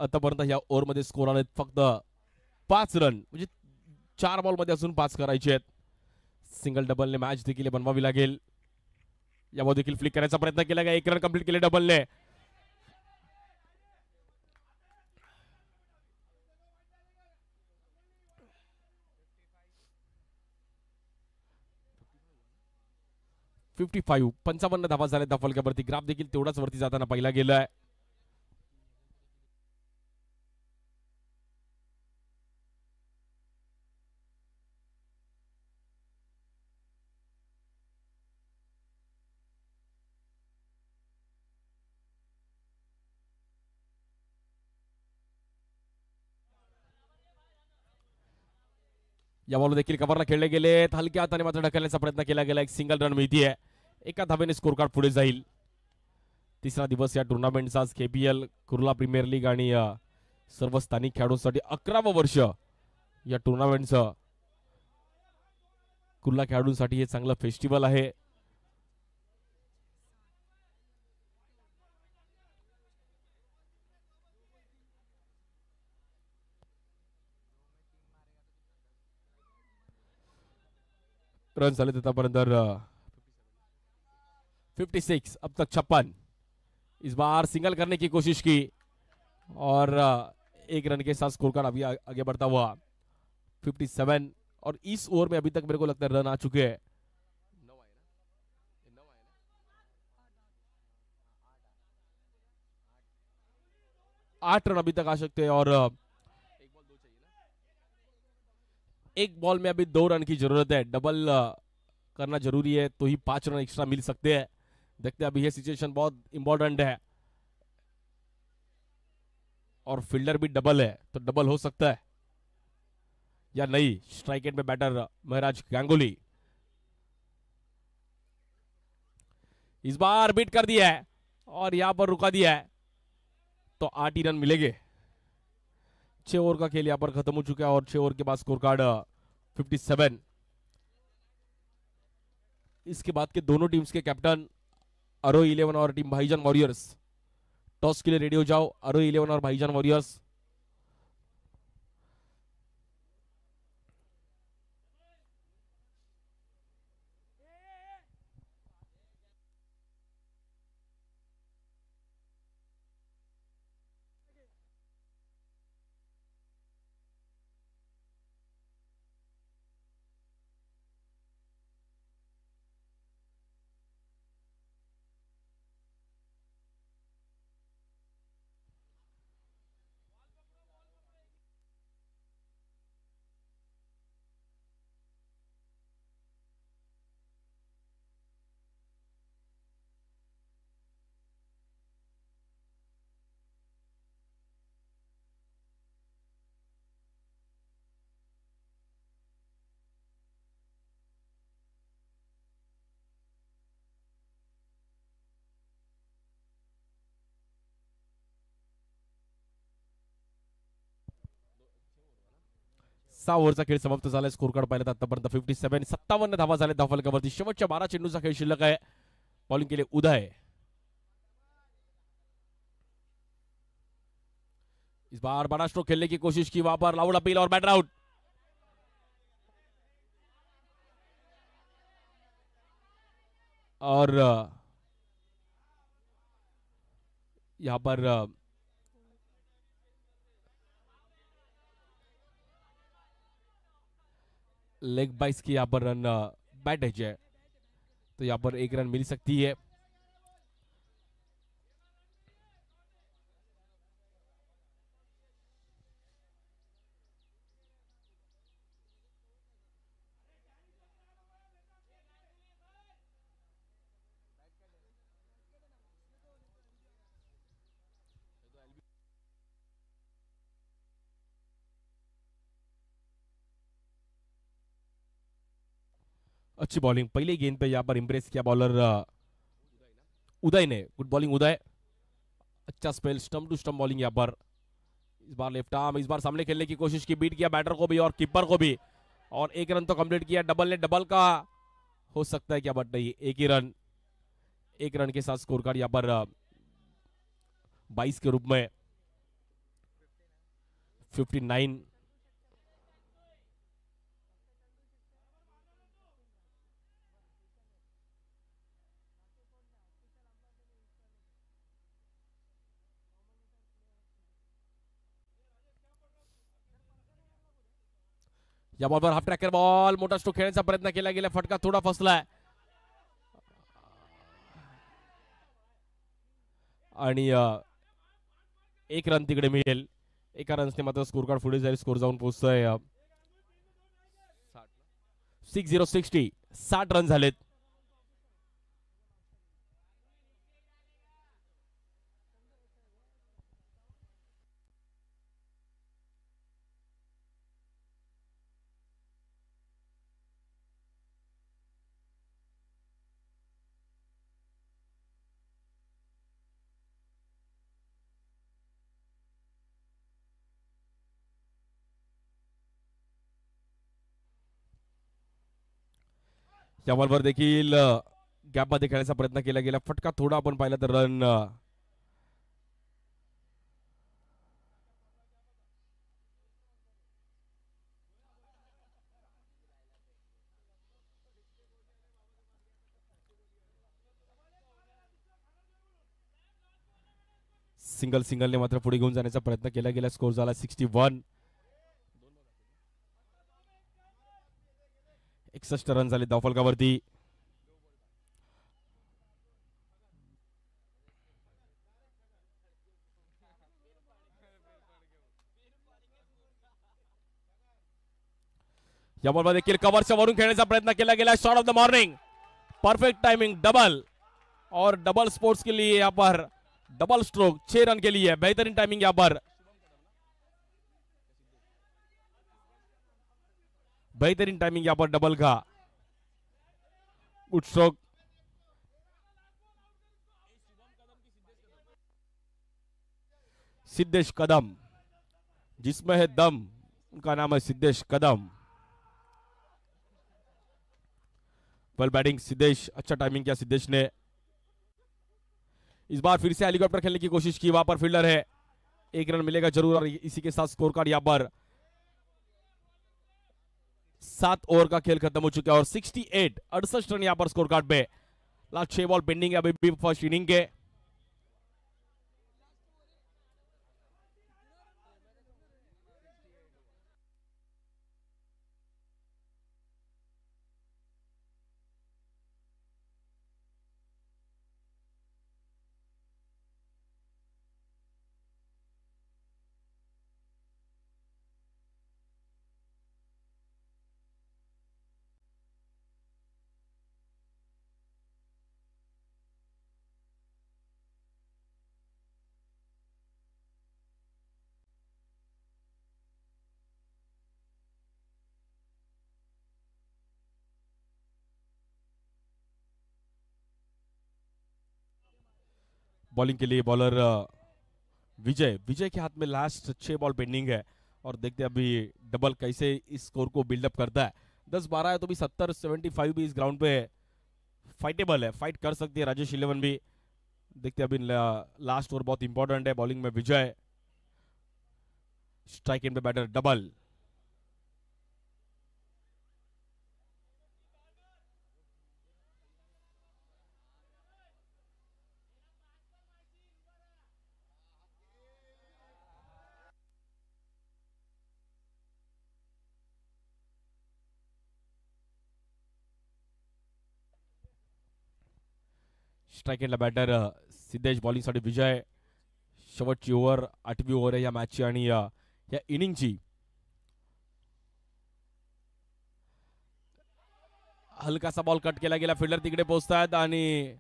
आतापर्यंत या ओव्हरमध्ये स्कोर आले फक्त 5 रन, म्हणजे 4 बॉलमध्ये अजून 5 करायचे आहेत। सिंगल डबलने मॅच देखील बनवावी लागेल। यावर देखील फ्लिक करायचा प्रयत्न केला गया, 1 रन कंप्लीट केले डबलने। $55, 55 धावा झाल्या त्या फलकावरती। ग्राफ देखील तेवढाच वरती जाताना पाहिला गेलाय। या बॉल देखील कव्हरला खेळले गेलेत, हलक्या हाताने मात्र ढकलण्याचा प्रयत्न केला गेला। एक सिंगल रन मिळतीये, एका धावेने स्कोर कार्ड पुढे जाईल। तिसरा दिवस या टुर्नामेंटचा, केपीएल कुर्ला प्रीमियर लीग आणि सर्व स्थानिक खेळाडूंसाठी 11वं वर्ष या टुर्नामेंटचं। कुर्ला खेळाडूंसाठी हे चांगलं फेस्टिवल आहे। रन झाले आतापर्यंत 56, अब तक 56। इस बार सिंगल करने की कोशिश की और 1 रन के साथ स्कोर कार्ड अभी आगे बढ़ता हुआ 57। और इस ओवर में अभी तक मेरे को लगता है रन आ चुके हैं 8 रन अभी तक आ सकते हैं। और एक बॉल में अभी 2 रन की जरूरत है, डबल करना जरूरी है तो ही 5 रन एक्स्ट्रा मिल सकते हैं। देखते हैं अभी ये सिचुएशन बहुत इंपॉर्टेंट है, और फील्डर भी डबल है तो डबल हो सकता है या नहीं। स्ट्राइक एंड पे बैटर महराज गांगुली इस बार बीट कर दिया है और यहां पर रुका दिया है, तो 8 ही रन मिलेंगे। 6 ओवर का खेल यहां पर खत्म हो चुका है और 6 ओवर के बाद स्कोर कार्ड 57। इसके बाद के दोनों टीम्स के कैप्टन अरो 11 और टीम भाईजान वॉरियर्स, टॉस के लिए रेडी हो जाओ। अरो 11 और भाईजान वॉरियर्स। ओव्हरचा खेळ समाप्त झाला. स्कोर कार्ड पाहिलं तर आतापर्यंत 57 धावा झाल्या धावफलकावरती. शेवटच्या 12 चेंडूचा खेळ शिल्लक आहे. बॉलिंग केले उदय. इस बार बड़ा स्ट्रोक खेलने की कोशिश की, वहां पर लाउड अपील और बैटर आउट. और यहां पर लेग बाइस की यहां पर रन बैट है, तो यहां पर एक रन मिल सकती है. अच्छी बॉलिंग, पहले गेंद पे यहां पर इंप्रेस किया बॉलर उदय ने. गुड बॉलिंग उदय, अच्छा spell, stump to stump bowling यहां पर. इस बार लेफ्ट आर्म, इस बार सामने खेलने की कोशिश की, बीट किया बैटर को भी और कीपर को भी, और एक रन तो कंप्लीट किया. डबल ने डबल का हो सकता है क्या, बट नहीं, एक ही रन. एक रन के साथ स्कोर कार्ड यहां पर 22 के रूप में 59. या बॉलवर हाफ ट्रॅकर बॉल, मोठा स्ट्रोक खेळण्याचा प्रयत्न केला गेला, फटका थोडा फसलाय आणि एक रन तिकडे मिळेल. एका रन्सने मात्र स्कोर कार्ड पुढे जाईल. स्कोर जाऊन पोहोचतोय 60. 60 रन झालेत. या बॉलवर देखील गॅप मध्ये खेळण्याचा प्रयत्न केला गेला, फटका थोडा आपण पाहिला तर रन सिंगलने मात्र पुढे घेऊन जाण्याचा प्रयत्न केला गेला. स्कोर झाला 61. 61 रन झाले धावफलकावरती. या बॉलवर देखील कव्हरच्या वरून खेळण्याचा प्रयत्न केला गेला. Shot of the morning, perfect timing, double, और डबल स्पोर्ट्स के लिए यहाँ पर डबल स्ट्रोक 6 रन के लिए बेहतरीन टाइमिंग यहाँ पर, बेहतरीन टाइमिंग यहाँ पर डबल का. Good stroke. सिद्धेश कदम, जिसमें है दम, उनका नाम है सिद्धेश कदम. वेल बैटिंग सिद्धेश, अच्छा टाइमिंग किया सिद्धेश ने. इस बार फिर से हेलीकॉप्टर खेलने की कोशिश की, वहां पर फील्डर है, एक रन मिलेगा जरूर. और इसी के साथ स्कोर कार्ड यहां पर 7 ओवर का खेल खत्म हो चुका है और 68 रन यहां पर स्कोर कार्ड पे. लास्ट 6 बॉल पेंडिंग है अभी भी फर्स्ट इनिंग के. बॉलिंग के लिए बॉलर विजय के हाथ में लास्ट 6 बॉल पेंडिंग है और देखते हैं अभी डबल कैसे इस स्कोर को बिल्डअप करता है। 10-12 है तो भी 70-75 भी इस ग्राउंड पे फाइटेबल है, फाइट कर सकती है राजेश 11 भी। देखते हैं अभी लास्ट ओवर बहुत इंपॉर्टेंट है। बॉलिंग में विजय, स्ट्राइक इन पे बैटर डबल। स्ट्राइक एंडला बॅटर सिद्धेश, बॉलिंगसाठी विजय. शेवटची ओव्हर, 8वी ओव्हर आहे या मॅचची आणि या इनिंगची. हलकासा बॉल कट केला गेला, फिल्डर तिकडे पोहोचतात आणि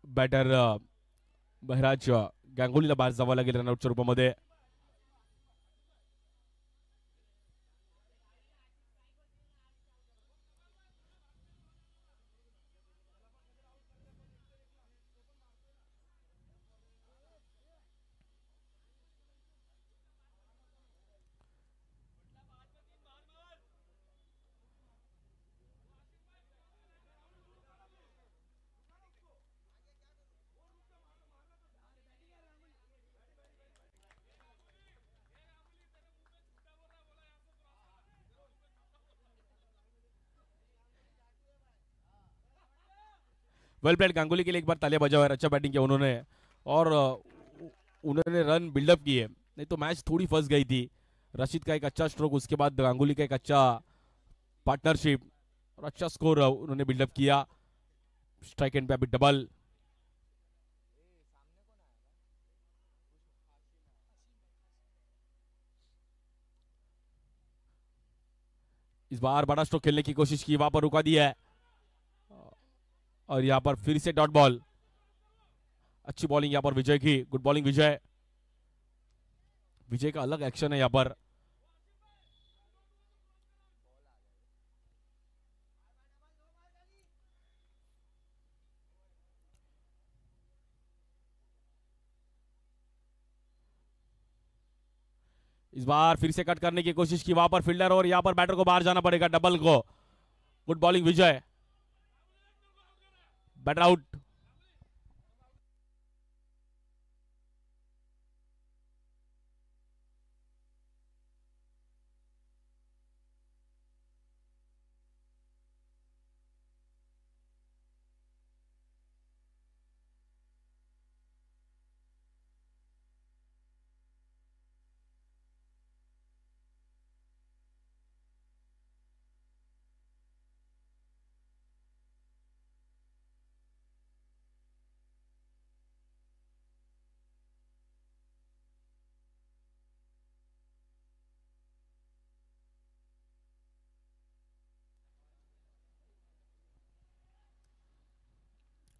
बॅटर बहराज गांगुलीला बाहेर जावं लागेल रनआउटच्या रूपामध्ये. वेल प्लेड गांगुली के लिए एक बार तालियां बजाओ, अच्छा बैटिंग किया उन्होंने और उन्होंने रन बिल्डअप किए, नहीं तो मैच थोड़ी फंस गई थी. रशीद का एक अच्छा स्ट्रोक, उसके बाद गांगुली का एक अच्छा पार्टनरशिप और अच्छा स्कोर उन्होंने बिल्डअप किया. स्ट्राइक एंड पे अभी डबल. इस बार बड़ा स्ट्रोक खेलने की कोशिश की, वहां पर रुका दिया है और यहां पर फिर से डॉट बॉल. अच्छी बॉलिंग यहां पर विजय की, गुड बॉलिंग विजय. विजय का अलग एक्शन है यहां पर. इस बार फिर से कट करने की कोशिश की, वहां पर फील्डर और यहां पर बैटर को बाहर जाना पड़ेगा डबल को. Good bowling Vijay, batter out.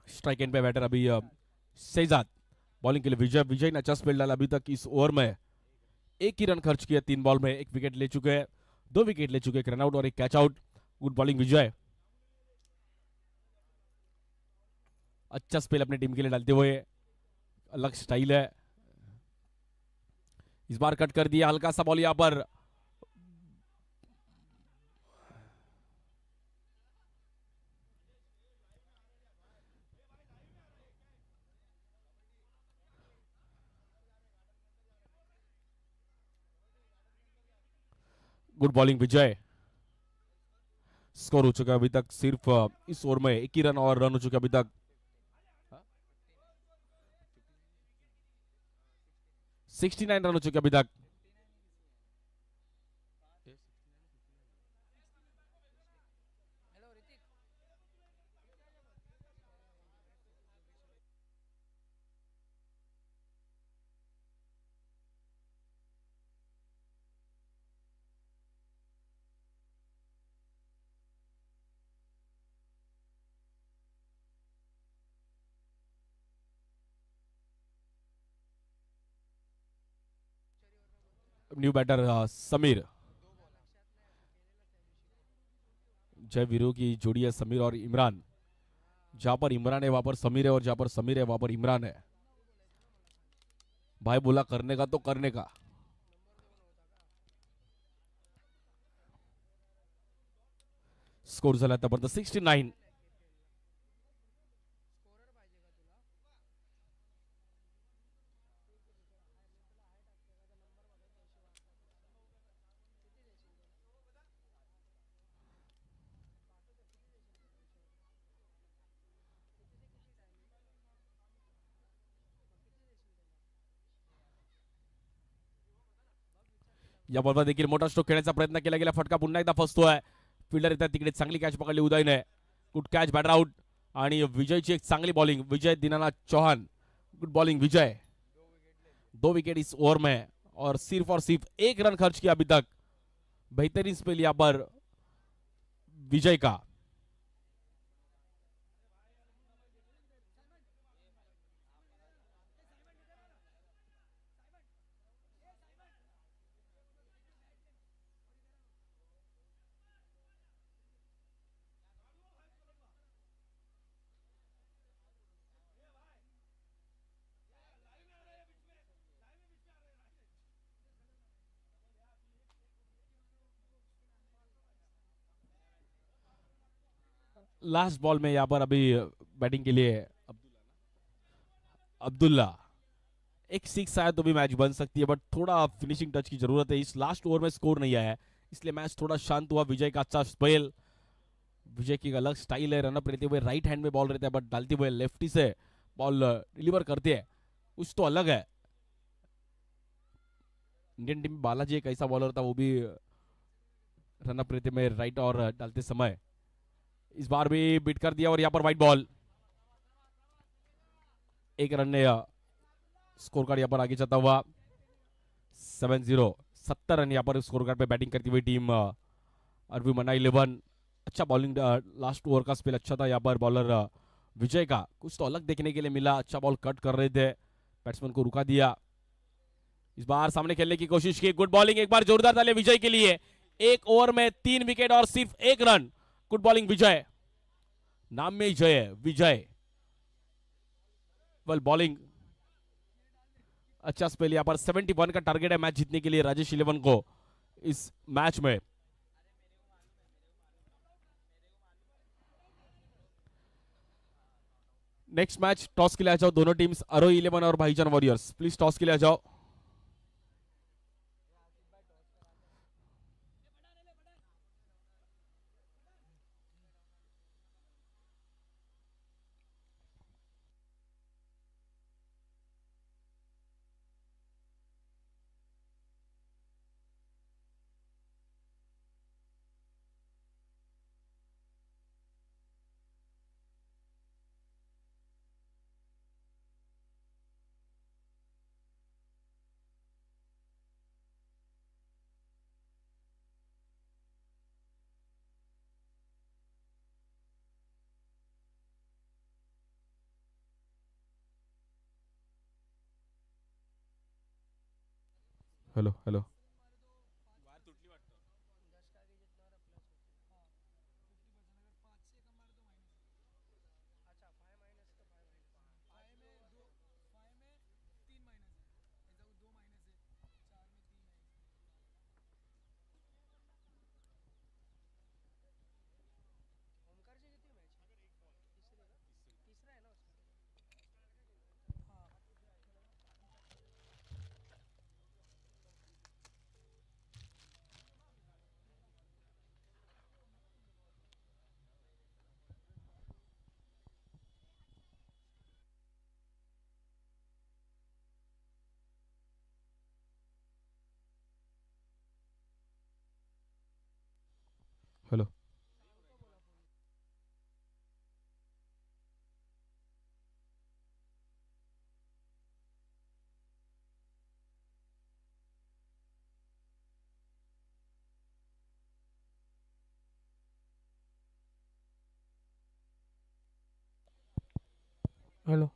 Strike end पे बैटर अभी शेजाद. बॉलिंग के लिए विजय. विजय ने अच्छा स्पेल डाला अभी तक इस ओवर में. एक ही रन खर्च किया 3 बॉल में, एक विकेट ले चुके हैं, 2 विकेट ले चुके हैं, एक रनआउट और एक कैच आउट. गुड बॉलिंग विजय. अच्छा स्पेल अपनी टीम के लिए डालते हुए, अलग स्टाइल है. इस बार कट कर दिया, हल्का सा बॉल यहां पर. गुड बॉलिंग विजय. स्कोर हो चुका है अभी तक सिर्फ इस ओवर में 1 ही रन और रन हो चुके अभी तक. 69 रन हो चुके अभी तक. New batter Sameer. जय वीरों की जोड़ी है समीर और इमरान. जहां पर इमरान है वहां पर समीर है, और जहां पर समीर है वहां पर इमरान है। भाई बोला करने का तो करने का। स्कोर झाला आतापर्यंत 69। या बॉलवर देखील मोठा स्ट्रोक खेळण्याचा प्रयत्न केला गेला, फटका पुन्हा एकदा फसतोय. फिल्डर येतात तिकडे, चांगली कॅच पकडली उदयने. Good catch, batter out. आणि विजयची एक चांगली bowling, Vijay Dinanath Chauhan. Good bowling Vijay. 2 wicket इस ओवर में और सिर्फ एक रन खर्च किया अभी तक. बेहतरीन स्पेल यहां पर विजय का. लास्ट बॉल में यहां पर अभी बैटिंग के लिए अब्दुल्ला. एक सिक्स आया तो भी मैच बन सकती है, बट थोड़ा फिनिशिंग टच की जरूरत है. इस लास्ट ओवर में स्कोर नहीं आया है, इसलिए मैच थोड़ा शांत हुआ. विजय का अच्छा स्पेल. विजय की अलग स्टाइल है, रनअप रहते हुए राइट हैंड में बॉल रहता है, बट डालते हुए लेफ्टी से बॉल डिलीवर करते हैं, कुछ तो अलग है. इंडियन टीम बालाजी एक ऐसा बॉलर था, वो भी रनअप रहते में राइट और डालते समय इस बार भी बीट कर दिया. और यहां पर व्हाइट बॉल. एक रन ने स्कोर कार्ड यहां पर आगे चलता हुआ 7-0. 70 रन यहां पर स्कोर कार्ड पे बैटिंग करती हुई टीम अरबी मना 11. अच्छा बॉलिंग, लास्ट ओवर का स्पेल अच्छा था यहाँ पर बॉलर विजय का. कुछ तो अलग देखने के लिए मिला. अच्छा बॉल कट कर रहे थे, बैट्समैन को रुका दिया. इस बार सामने खेलने की कोशिश की. गुड बॉलिंग, एक बार जोरदार ताली विजय के लिए. एक ओवर में 3 विकेट और सिर्फ एक रन. गुड बॉलिंग विजय. नाम में ही जय है, विजय. वेल बॉलिंग, अच्छा स्पेल. यहाँ पर 71 का टारगेट है मैच जीतने के लिए राजेश 11 को इस मैच में. नेक्स्ट मैच टॉस के लिए आ जाओ दोनों टीम्स, अरोई 11 और भाईजान वॉरियर्स. प्लीज टॉस के लिए आ जाओ. Hello hello. हेलो. हेलो.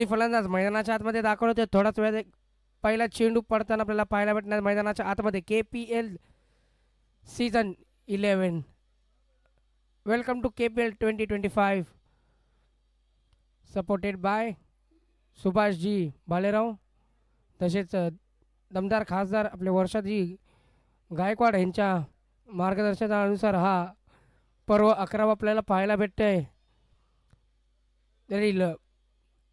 फलंदाज मैदानाच्या आतमध्ये दाखल होते. थोडाच वेळ पहिला चेंडू पडताना आपल्याला पाहायला भेटणार मैदानाच्या आतमध्ये. KPL season 11. Welcome to KPL 2025. Supported by Subhashji Bhalerao, तसेच दमदार खासदार आपले वर्षाजी गायकवाड यांच्या मार्गदर्शनानुसार हा पर्व 11 आपल्याला पाहायला भेटते. तरी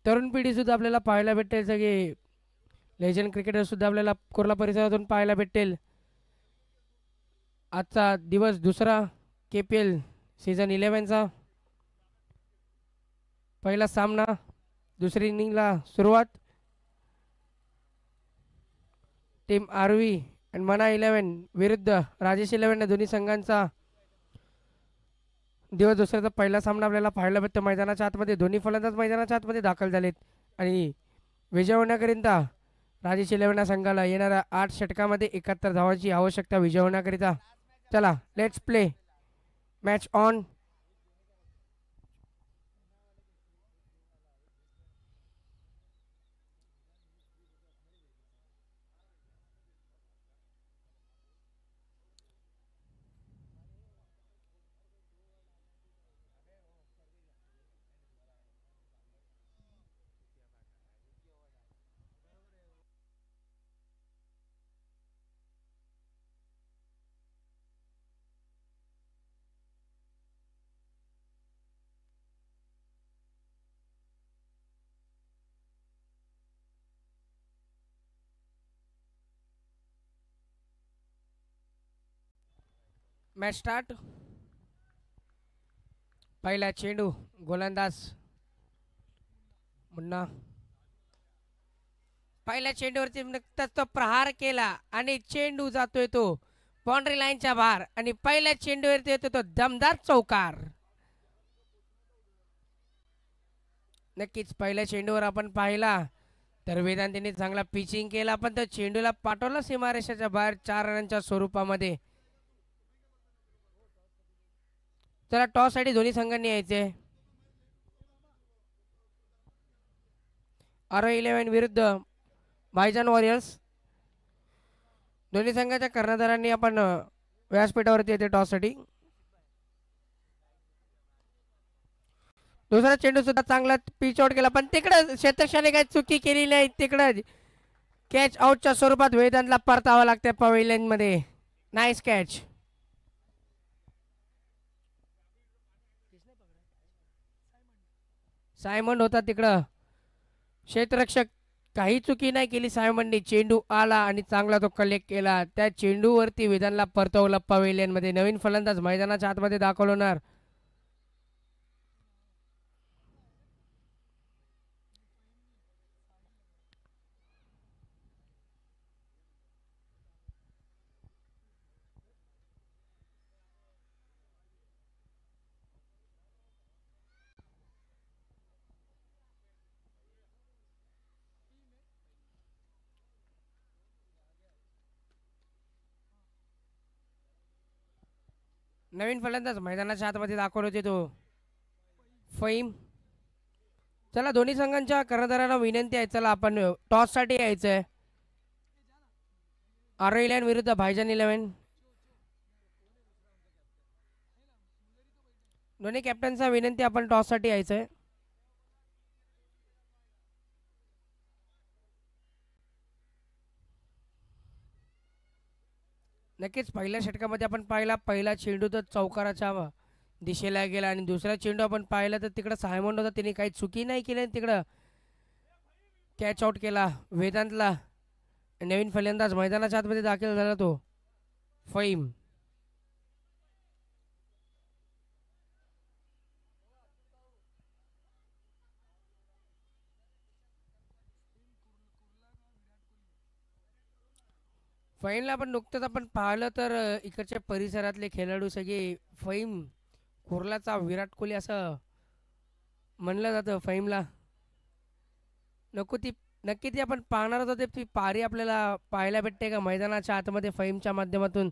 तरुण पिढीसुद्धा आपल्याला पाहायला भेटेल. सगळे लेजंड क्रिकेटरसुद्धा आपल्याला कुर्ला परिसरातून पाहायला भेटेल. आजचा दिवस दुसरा KPL सीझन 11चा पहिला सामना, दुसरी इनिंगला सुरुवात. टीम आरवी आणि मना 11 विरुद्ध राजेश 11 दोन्ही संघांचा दिवस दुसऱ्याचा पहिला सामना आपल्याला पाहायला भेटतो. मैदानाच्या आतमध्ये दोन्ही फलंदाज मैदानाच्या आतमध्ये दाखल झालेत आणि विजय होण्याकरिता राजेश 11 संघाला येणाऱ्या 8 षटकामध्ये 71 धावांची आवश्यकता विजय होण्याकरिता. चला let's play match on. Match start. पहिला चेंडू गोलंदाज मुन्ना. पहिल्या चेंडूवरती नुकताच तो प्रहार केला आणि चेंडू जातोय तो बाउंड्री लाईनच्या बाहेर आणि पहिल्या चेंडूवरती येतो तो दमदार चौकार. नक्कीच पहिल्या चेंडूवर आपण पाहिला तर वेदांतीने चांगला पिचिंग केला, पण तो चेंडूला पाठवला सीमारेषेच्या बाहेर 4 रनांच्या स्वरूपामध्ये. चला टॉस साठी दोन्ही संघांनी यायचे. आरओ 11 विरुद्ध भाईजान वॉरियर्स. दोन्ही संघाच्या कर्णधारांनी आपण व्यासपीठावरती येते टॉस साठी. दुसरा चेंडू सुद्धा चांगला पिच आउट केला, पण तिकडं क्षेत्रक्षाने काही चुकी केली नाही. तिकडं कॅच आउटच्या स्वरूपात वेदांतला परतावा लागते पवेलियन मध्ये. Nice catch. सायमंड होता तिकडं. क्षेत्ररक्षक काही चुकी नाही केली सायमंडनी. चेंडू आला आणि चांगला तो कलेक्ट केला. त्या चेंडूवरती वेदांतला परतवला पवेलियन मध्ये. नवीन फलंदाज मैदानाच्या आतमध्ये दाखल होणार. नवीन फलंदाज मैदानाच्या आतमध्ये दाखवले होते तो फहीम. चला दोन्ही संघांच्या कर्णधारांना विनंती आहे, चला आपण टॉस साठी यायचंय. आरओ 11 विरुद्ध भाईजान 11. दोन्ही कॅप्टनचा विनंती, आपण टॉस साठी यायचंय. नक्कीच पहिल्या षटकामध्ये आपण पाहिला पहिला चेंडू तर चौकाराच्या दिशेला गेला आणि दुसरा चेंडू आपण पाहिला तर तिकडं सायमंड होता. तिने काही चुकी नाही केली, तिकडं कॅच आउट केला वेदांतला. नवीन फलंदाज मैदानाच्या आतमध्ये दाखल झाला तो फहीम. फहीमला आपण नुकतंच आपण पाहिलं तर इकडच्या परिसरातले खेळाडू सगळे फहीम कुर्लाचा विराट कोहली असं म्हणलं जातं फहीमला. नक्की ती आपण पाहणार होतो ती पारी आपल्याला पाहायला भेटते का मैदानाच्या आतमध्ये फहीमच्या माध्यमातून.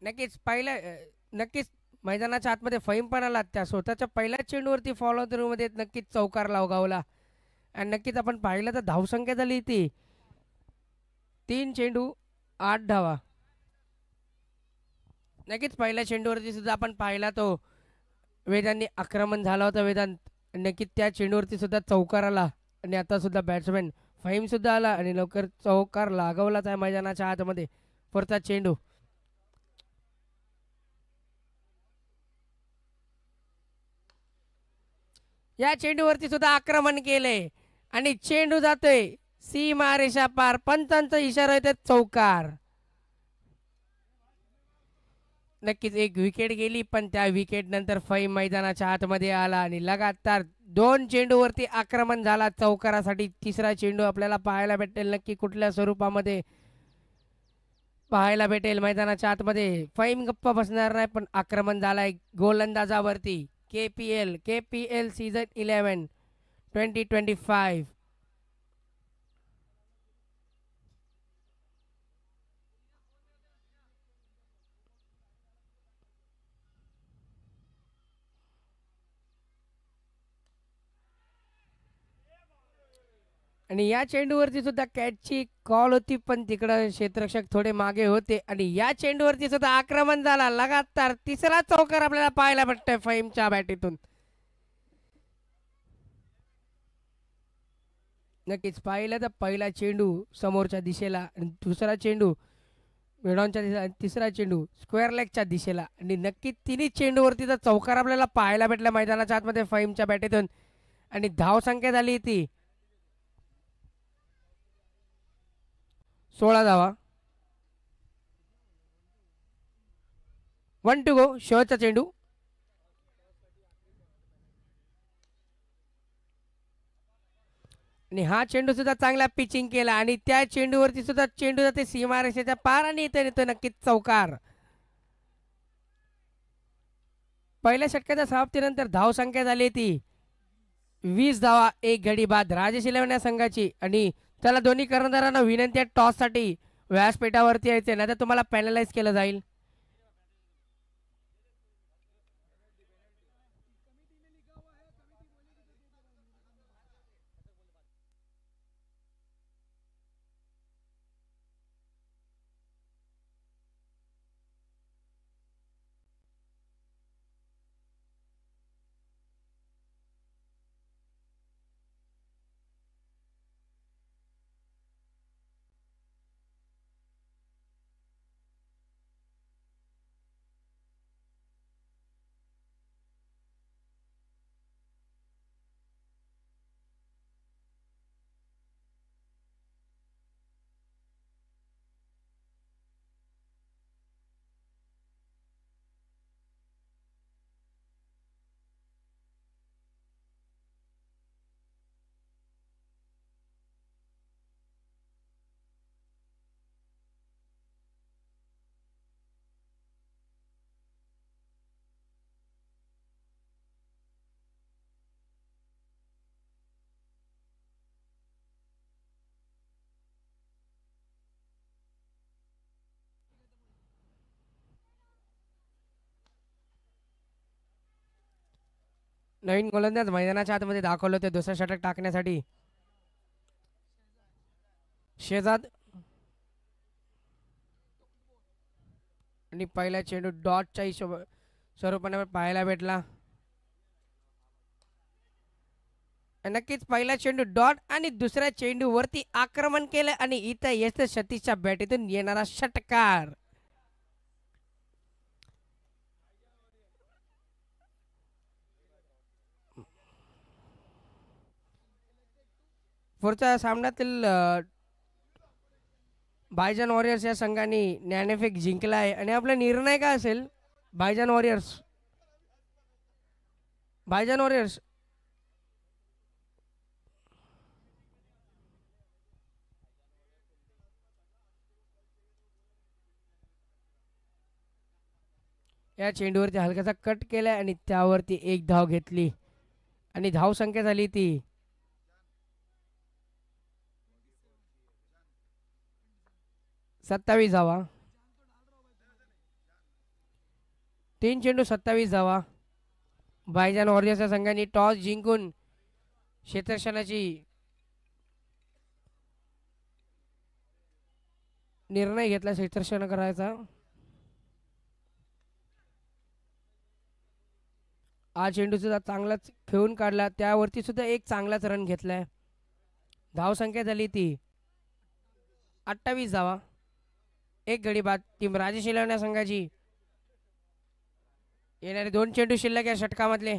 नक्कीच मैदानाच्या आतमध्ये फहीम पण आला त्या स्वतःच्या पहिल्याच चेंडूवरती फॉलो थ्रू मध्ये नक्कीच चौकार लावगावला. आणि नक्कीच आपण पाहिलं तर धावसंख्या झाली ती 3 चेंडू 8 धावा. नक्कीच पहिल्या चेंडूवरती सुद्धा आपण पाहिला तो वेदांनी आक्रमण झाला होता वेदांत. नक्कीच त्या चेंडूवरती सुद्धा चौकार आला आणि आता सुद्धा बॅट्समॅन फहीम सुद्धा आला आणि लवकर चौकार लागवलाच आहे मैदानाच्या आतमध्ये. पुढचा चेंडू या चेंडूवरती सुद्धा आक्रमण केले आणि चेंडू जातोय सीमा रेषा पार. पंचांचा इशारा येतो चौकार. नक्कीच एक विकेट गेली पण त्या विकेट नंतर फहीम मैदानाच्या आतमध्ये आला आणि लगातार 2 चेंडूवरती आक्रमण झाला चौकारासाठी. तिसरा चेंडू आपल्याला पाहायला भेटेल नक्की कुठल्या स्वरूपामध्ये पाहायला भेटेल मैदानाच्या आतमध्ये. फहीम गप्पा बसणार नाही पण आक्रमण झालाय गोलंदाजावरती. KPL season 11 2025. आणि या चेंडूवरती सुद्धा कॅचची कॉल होती पण तिकडं क्षेत्ररक्षक थोडे मागे होते आणि या चेंडूवरती सुद्धा आक्रमण झाला. लगातार तिसरा चौकार आपल्याला पाहायला भेटतोय फहीमच्या बॅटीतून. नक्कीच पाहिलं तर पहिला चेंडू समोरच्या दिशेला आणि दुसरा चेंडू मिडॉनच्या दिशेला, तिसरा चेंडू स्क्वेअर लेगच्या दिशेला आणि नक्की तिन्ही चेंडूवरती तर चौकार आपल्याला पाहायला भेटला मैदानाच्या आतमध्ये फहीमच्या बॅटीतून. आणि धावसंख्या झाली ती 16 धावा. 1 to go. शेवटचा चेंडू आणि हा चेंडू सुद्धा चांगला पिचिंग केला आणि त्या चेंडूवरती सुद्धा चेंडू जाते सीमारेषेच्या पार आणि इथे येतो नक्कीच चौकार. पहिल्या षटकाच्या समाप्तीनंतर धावसंख्या झाली ती 20 धावा. एक गडी बाद राजेश 11 या संघाची. आणि त्याला दोन्ही कर्णधारांना विनंती आहे टॉससाठी व्यासपीठावरती यायचे नाही तर तुम्हाला पॅनलाइज केलं जाईल. नवीन गोलंदाज मैदानाच्या आतमध्ये दाखवलं होते दुसरा षटक टाकण्यासाठी. शेजाद आणि पहिला चेंडू डॉटच्या स्वरूपाने पाहायला भेटला. नक्कीच पहिला चेंडू डॉट आणि दुसऱ्या चेंडू वरती आक्रमण केलं आणि इथं येतं सतीशच्या बॅटीतून येणारा षटकार. पुढच्या सामन्यातील भाईजान वॉरियर्स या संघाने ज्ञानेफेक जिंकला आहे आणि आपला निर्णय काय असेल. भाईजान वॉरियर्स या चेंडूवरती हलकासा कट केला आणि त्यावरती एक धाव घेतली आणि धाव संख्या झाली ती 27 धावा. 3 चेंडू 27 धावा. भाईजान वॉरियर्सच्या संघाने टॉस जिंकून क्षेत्ररक्षणाची निर्णय घेतला क्षेत्ररक्षण करायचा. हा चेंडू सुद्धा चांगलाच खेळून काढला, त्यावरती सुद्धा एक चांगलाच रन घेतलाय. धावसंख्या झाली ती 28 धावा. एक गडी बाद. टीम राजेश इलेव्हन संघाची येणारे 2 चेंडू शिल्लक या षटकामधले.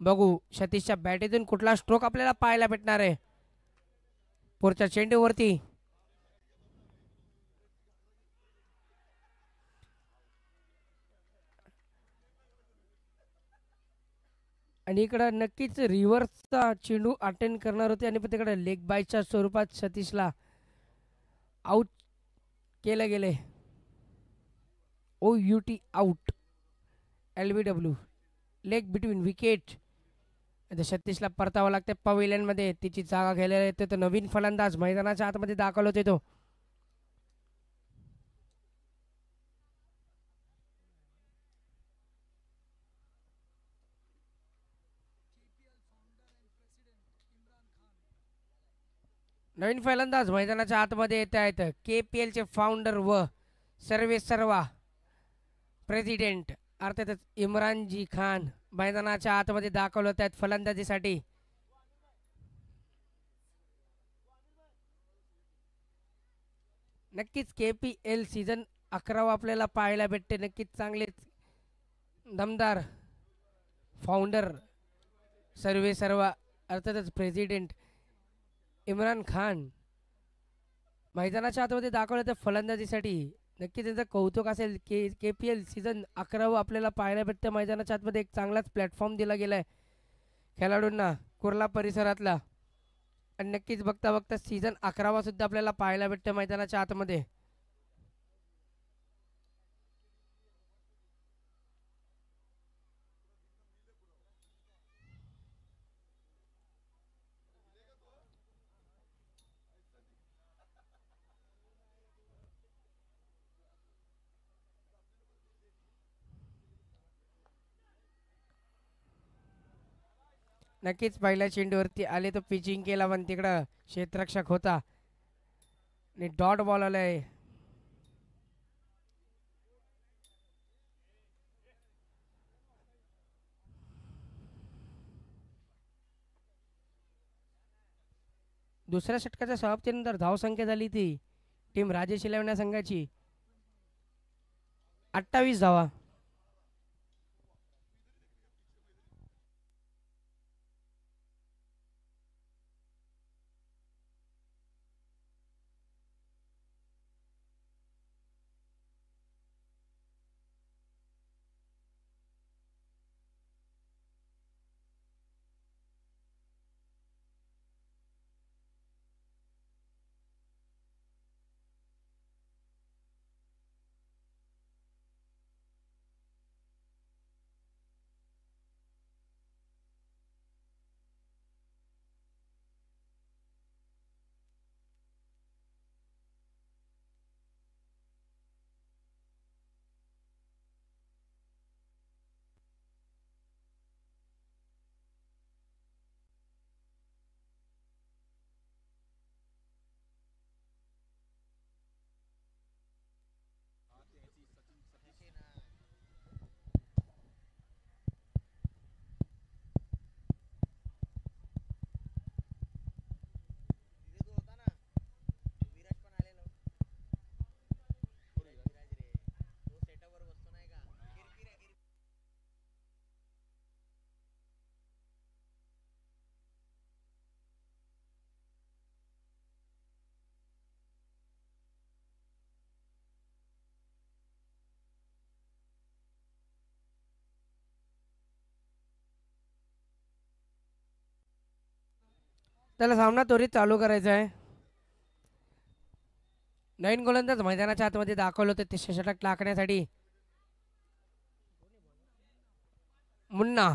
बघू सतीशच्या बॅटीतून कुठला स्ट्रोक आपल्याला पाहायला भेटणार आहे. पुढच्या चेंडूवरती आणि इकडं नक्कीच रिव्हर्सचा चेंडू अटेंड करणार होते आणि पण तिकडे लेग बायच्या स्वरूपात सतीशला आउट केलं गेले. OUT out. LBW leg between wicket. आता सतीशला परतावं लागते पवेलियनमध्ये. तिची जागा घ्यायला येते तो नवीन फलंदाज मैदानाच्या आतमध्ये दाखल होते तो. नवीन फलंदाज मैदानाच्या आतमध्ये येत आहेत. KPL चे फाउंडर व सर्वे सर्वा प्रेसिडेंट अर्थातच इम्रानजी खान मैदानाच्या आतमध्ये दाखल होत आहेत फलंदाजीसाठी. नक्कीच KPL सीझन 11 आपल्याला पाहायला भेटते. नक्कीच चांगलेच दमदार फाउंडर सर्वे सर्वा अर्थातच प्रेसिडेंट इम्रान खान मैदानाच्या आतमध्ये दाखल होते फलंदाजीसाठी. नक्की त्यांचं कौतुक असेल. KPL सीझन 11 आपल्याला पाहायला भेटतं. मैदानाच्या आतमध्ये एक चांगलाच प्लॅटफॉर्म दिला गेला आहे खेळाडूंना कुर्ला परिसरातला. आणि नक्कीच बघता बघता सीझन 11 सुद्धा आपल्याला पाहायला भेटतं मैदानाच्या आतमध्ये. नक्कीच पहिल्या चेंडूवरती आले तो पिचिंग केला पण तिकडं क्षेत्ररक्षक होता आणि डॉट बॉल आलाय. दुसऱ्या षटकाच्या समाप्तीनंतर धावसंख्या झाली ती टीम राजेश इलेव्हन संघाची 28 धावा. त्याला सामना त्वरित चालू करायचा आहे. नवीन गोलंदाज मैदानाच्या आतमध्ये दाखवलं होतं ते षटक टाकण्यासाठी. मुन्ना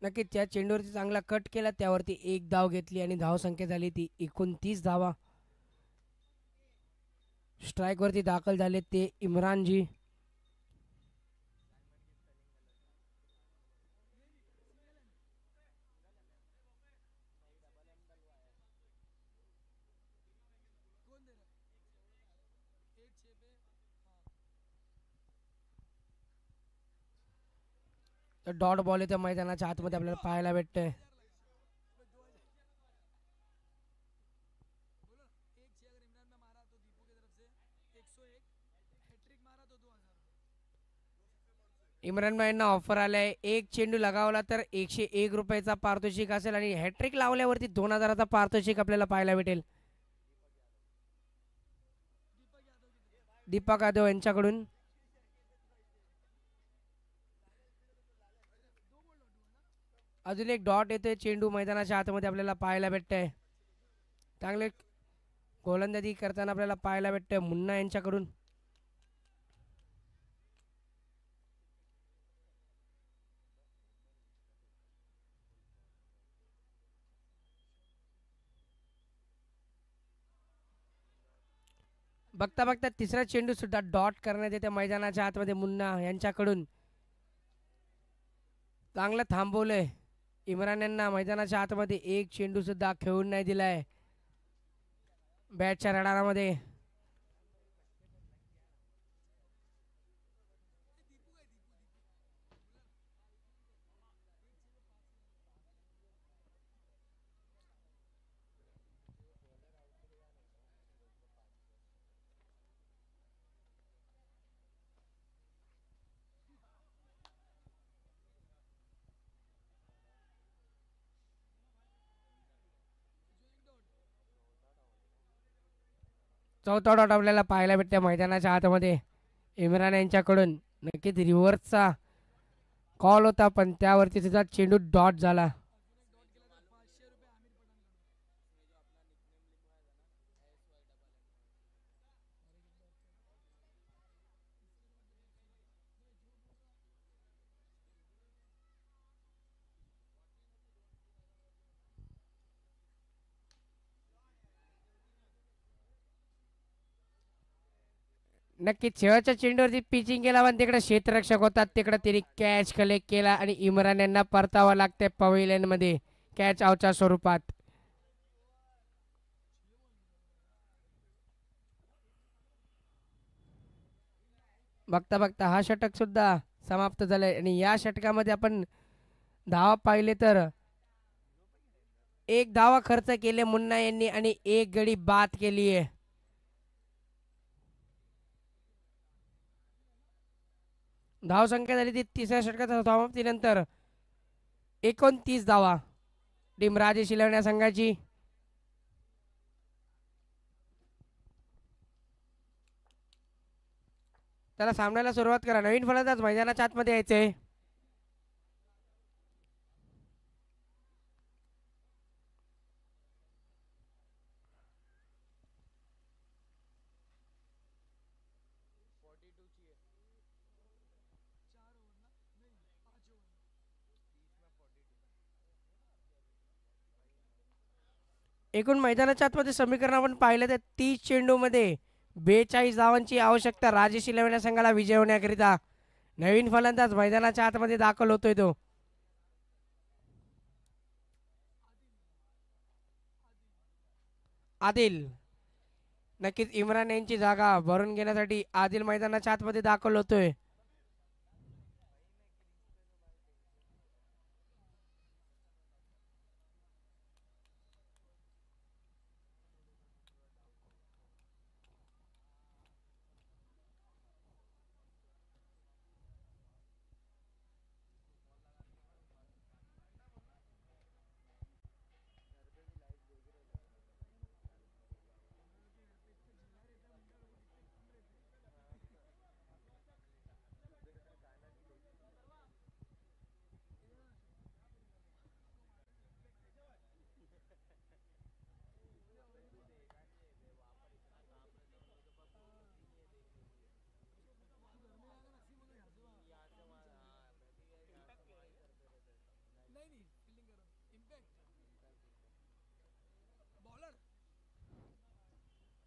नक्कीच त्या चेंडूवरती चांगला कट केला, त्यावरती एक धाव घेतली आणि धावसंख्या झाली ती 29 धावा. स्ट्राईकवरती दाखल झाले ते इम्रानजी. तर डॉट बॉल येतं मैदानाच्या आतमध्ये आपल्याला पाहायला भेटतंय. इम्रान भाईंना ऑफर आलाय, एक चेंडू लगावला तर 101 रुपयाचा पारितोषिक असेल आणि हॅट्रिक लावल्यावरती 2000चा पारितोषिक आपल्याला पाहायला भेटेल. दीपक यादव यांच्याकडून. अजून एक डॉट येतोय, चेंडू मैदानाच्या आतमध्ये आपल्याला पाहायला भेटतंय. चांगले गोलंदाजी करताना आपल्याला पाहायला भेटतंय मुन्ना यांच्याकडून. बघता बघता तिसरा चेंडू सुद्धा डॉट करण्यात येते मैदानाच्या आतमध्ये मुन्ना यांच्याकडून. चांगलं थांबवलंय इम्रान यांना मैदानाच्या आतमध्ये, एक चेंडू सुद्धा खेळून नाही दिलाय बॅटच्या रडारामध्ये. चौथा डॉट आपल्याला पाहायला भेटते मैदानाच्या आतमध्ये इम्रान यांच्याकडून. नक्कीच रिव्हर्सचा कॉल होता, पण त्यावरती सुद्धा चेंडू डॉट झाला. नक्कीच शेवटच्या चेंडूवरती पिचिंग केला, पण तिकडे क्षेत्ररक्षक होतात, तिकडे त्यांनी कॅच कलेक्ट केला आणि इम्रान यांना परतावं लागते पवेलियन मध्ये कॅच आउटच्या स्वरूपात. बघता बघता हा षटक सुद्धा समाप्त झालाय आणि या षटकामध्ये आपण धावा पाहिले तर एक धावा खर्च केले मुन्ना यांनी आणि एक गडी बाद केली आहे. धावसंख्या झाली ती तिसऱ्या षटकाच्या समाप्तीनंतर 29 धावा टीम राजेश शिलवण्या संघाची. त्याला सामन्याला सुरुवात करा. नवीन फलंदाज मैदानाच्या आतमध्ये यायचे. एकूण मैदानाच्या आतमध्ये समीकरण आपण पाहिलं तर 30 चेंडूमध्ये 42 धावांची आवश्यकता राजेश शिलवण्या संघाला विजय होण्याकरिता. नवीन फलंदाज मैदानाच्या आतमध्ये दाखल होतोय तो आदिल. नक्कीच इम्रान यांची जागा भरून घेण्यासाठी आदिल मैदानाच्या आतमध्ये दाखल होतोय.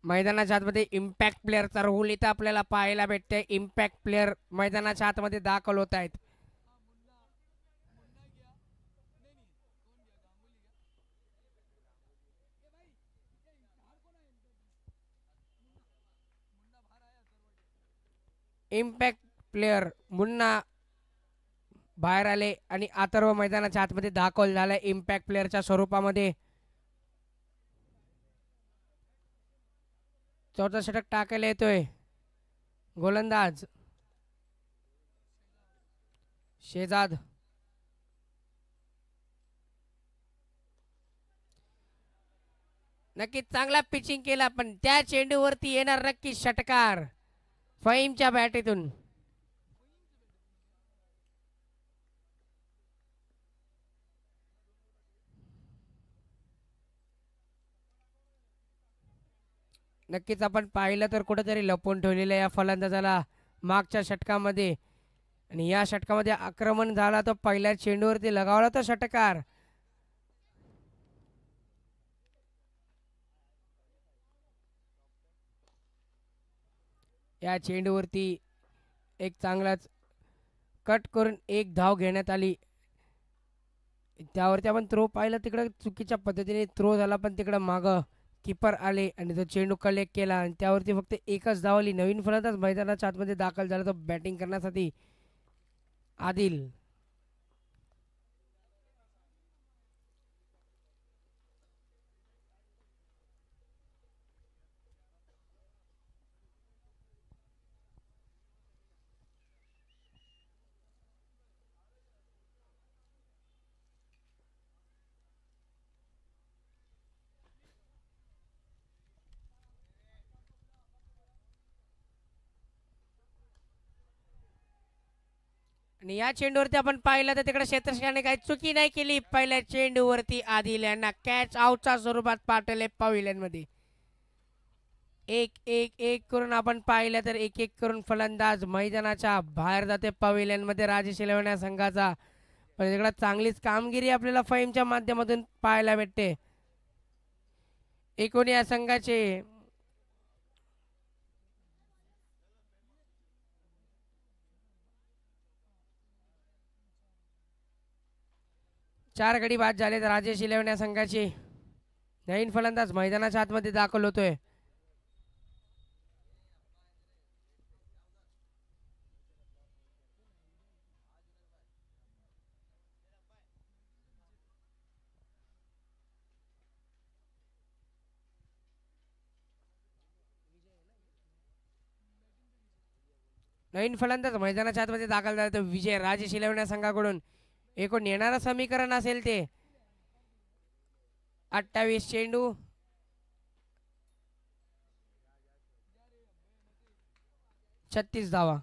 मैदानाच्या आतमध्ये इम्पॅक्ट प्लेअरचा रोल इथं आपल्याला पाहायला भेटते. इम्पॅक्ट प्लेअर मैदानाच्या आतमध्ये दाखल होत आहेत. इम्पॅक्ट प्लेअर मुन्ना बाहेर आले आणि अथर्व मैदानाच्या आतमध्ये दाखल झालाय इम्पॅक्ट प्लेअरच्या स्वरूपामध्ये. चौथा षटक टाकायला येतोय गोलंदाज शेजाद. नक्कीच चांगला पिचिंग केला पण त्या चेंडूवरती येणार नक्की षटकार फहीमच्या बॅटीतून. नक्कीच आपण पाहिलं तर कुठेतरी लपवून ठेवलेल्या या फलंदाजाला मागच्या षटकामध्ये आणि या षटकामध्ये आक्रमण झाला तर पहिल्या चेंडूवरती लगावला तो षटकार. या चेंडूवरती एक चांगलाच कट करून एक धाव घेण्यात आली. त्यावरती आपण थ्रो पाहिलं तिकडं चुकीच्या पद्धतीने थ्रो झाला पण तिकडं मागं कीपर आले आणि तो चेंडू कलेक्ट केला आणि त्यावरती फक्त एकच धाव आली. नवीन फलंदाज मैदानाच्या आतमध्ये दाखल झाला तो बॅटिंग करण्यासाठी आदिल. आणि या चेंडूवरती आपण पाहिलं तर तिकडे क्षेत्ररक्षकाने काही चुकी नाही केली. पहिल्या चेंडूवरती आदिल यांना कॅच आउटच्या स्वरूपात पाठवले पवेलियन मध्ये. एक एक एक करून आपण पाहिलं तर एक एक करून फलंदाज मैदानाच्या बाहेर जाते पवेलियन मध्ये राजेश इलेव्हन या संघाचा. पण तिकडे चांगलीच कामगिरी आपल्याला फहीमच्या माध्यमातून पाहायला भेटते. एकूण या संघाचे 4 गडी बाद झाले. राजेश इलेव्हन या संघाचे नवीन फलंदाज मैदानाच्या आतमध्ये दाखल होतोय. नवीन फलंदाज मैदानाच्या आतमध्ये दाखल झाला तर विजय राजेश इलेव्हन या संघाकडून. एकूण येणारं समीकरण असेल ते 28 चेंडू 36 धावा.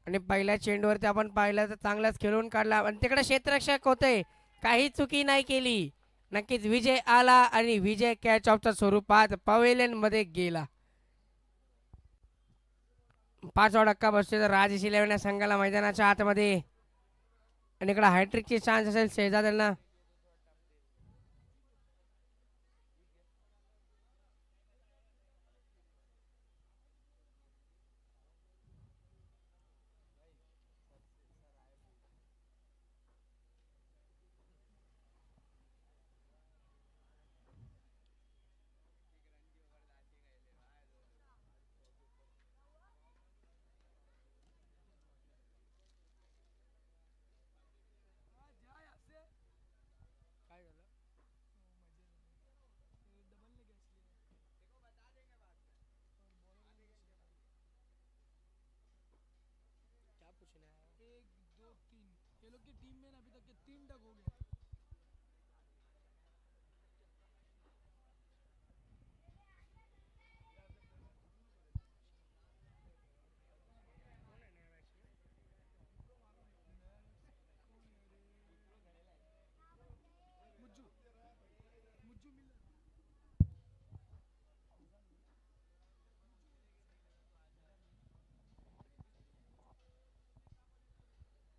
आणि पहिल्या चेंडूवरती आपण पाहिलं तर चांगलाच खेळून काढला आणि तिकडे क्षेत्ररक्षक होते काही चुकी नाही केली. नक्कीच विजय आला आणि विजय कॅच ऑफच्या स्वरूपात पवेलियन मध्ये गेला. 5 धक्का बसतो तर राजेश इलेव्हन या संघाला मैदानाच्या आतमध्ये आणि इकडे हॅट्रिकची चान्स असेल शेजाद्यांना.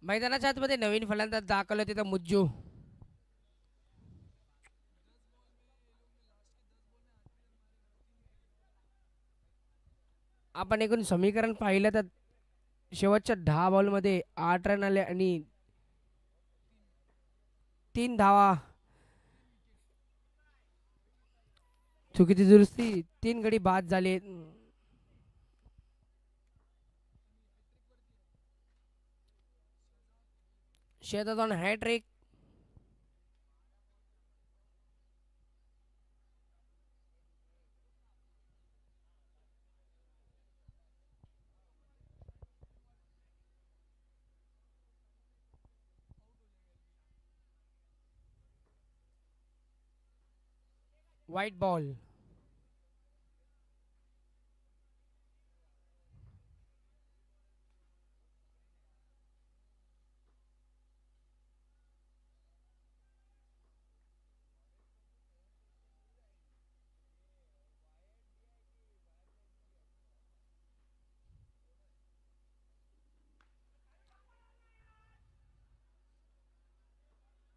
मैदानाच्या आतमध्ये नवीन फलंदाज दाखल होते तर मुज्जू. आपण एकूण समीकरण पाहिलं तर शेवटच्या 10 बॉलमध्ये 8 रन आले आणि 3 धावा. चुकीची दुरुस्ती, 3 गडी बाद झाले. शेतात हॅट्रिक. White ball.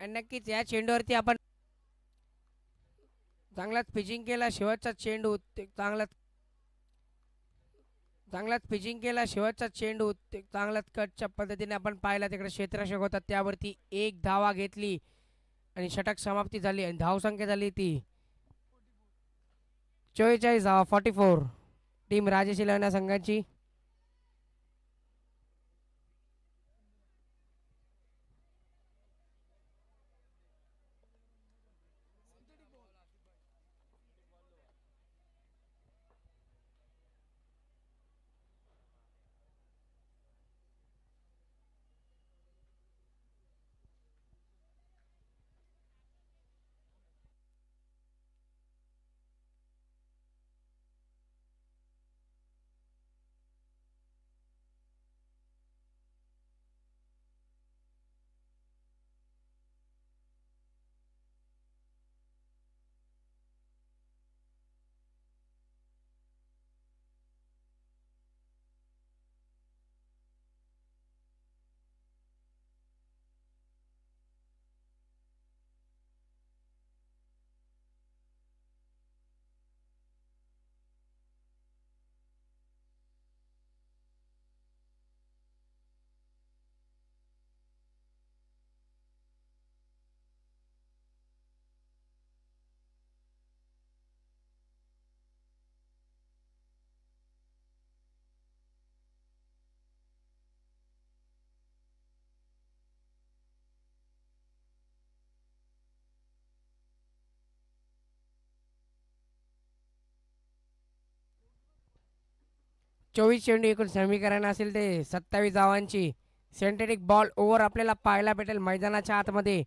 आणि नक्कीच या चेंडूवरती आपण चांगलाच पिचिंग केला. शेवटचा चेंडू चांगलाच पिचिंग केला. शेवटचा चेंडू चांगलाच कटच्या पद्धतीने आपण पाहिला. तिकडे क्षेत्ररक्षक होता त्यावरती एक धावा घेतली आणि षटक समाप्ती झाली आणि धावसंख्या झाली ती 44 धावा. 44 टीम राजेशी लढण्या संघाची. चोवीस चेंडू एकूण समीकरण असेल ते 27 धावांची. सिंथेटिक बॉल ओव्हर आपल्याला पाहायला भेटेल मैदानाच्या आतमध्ये.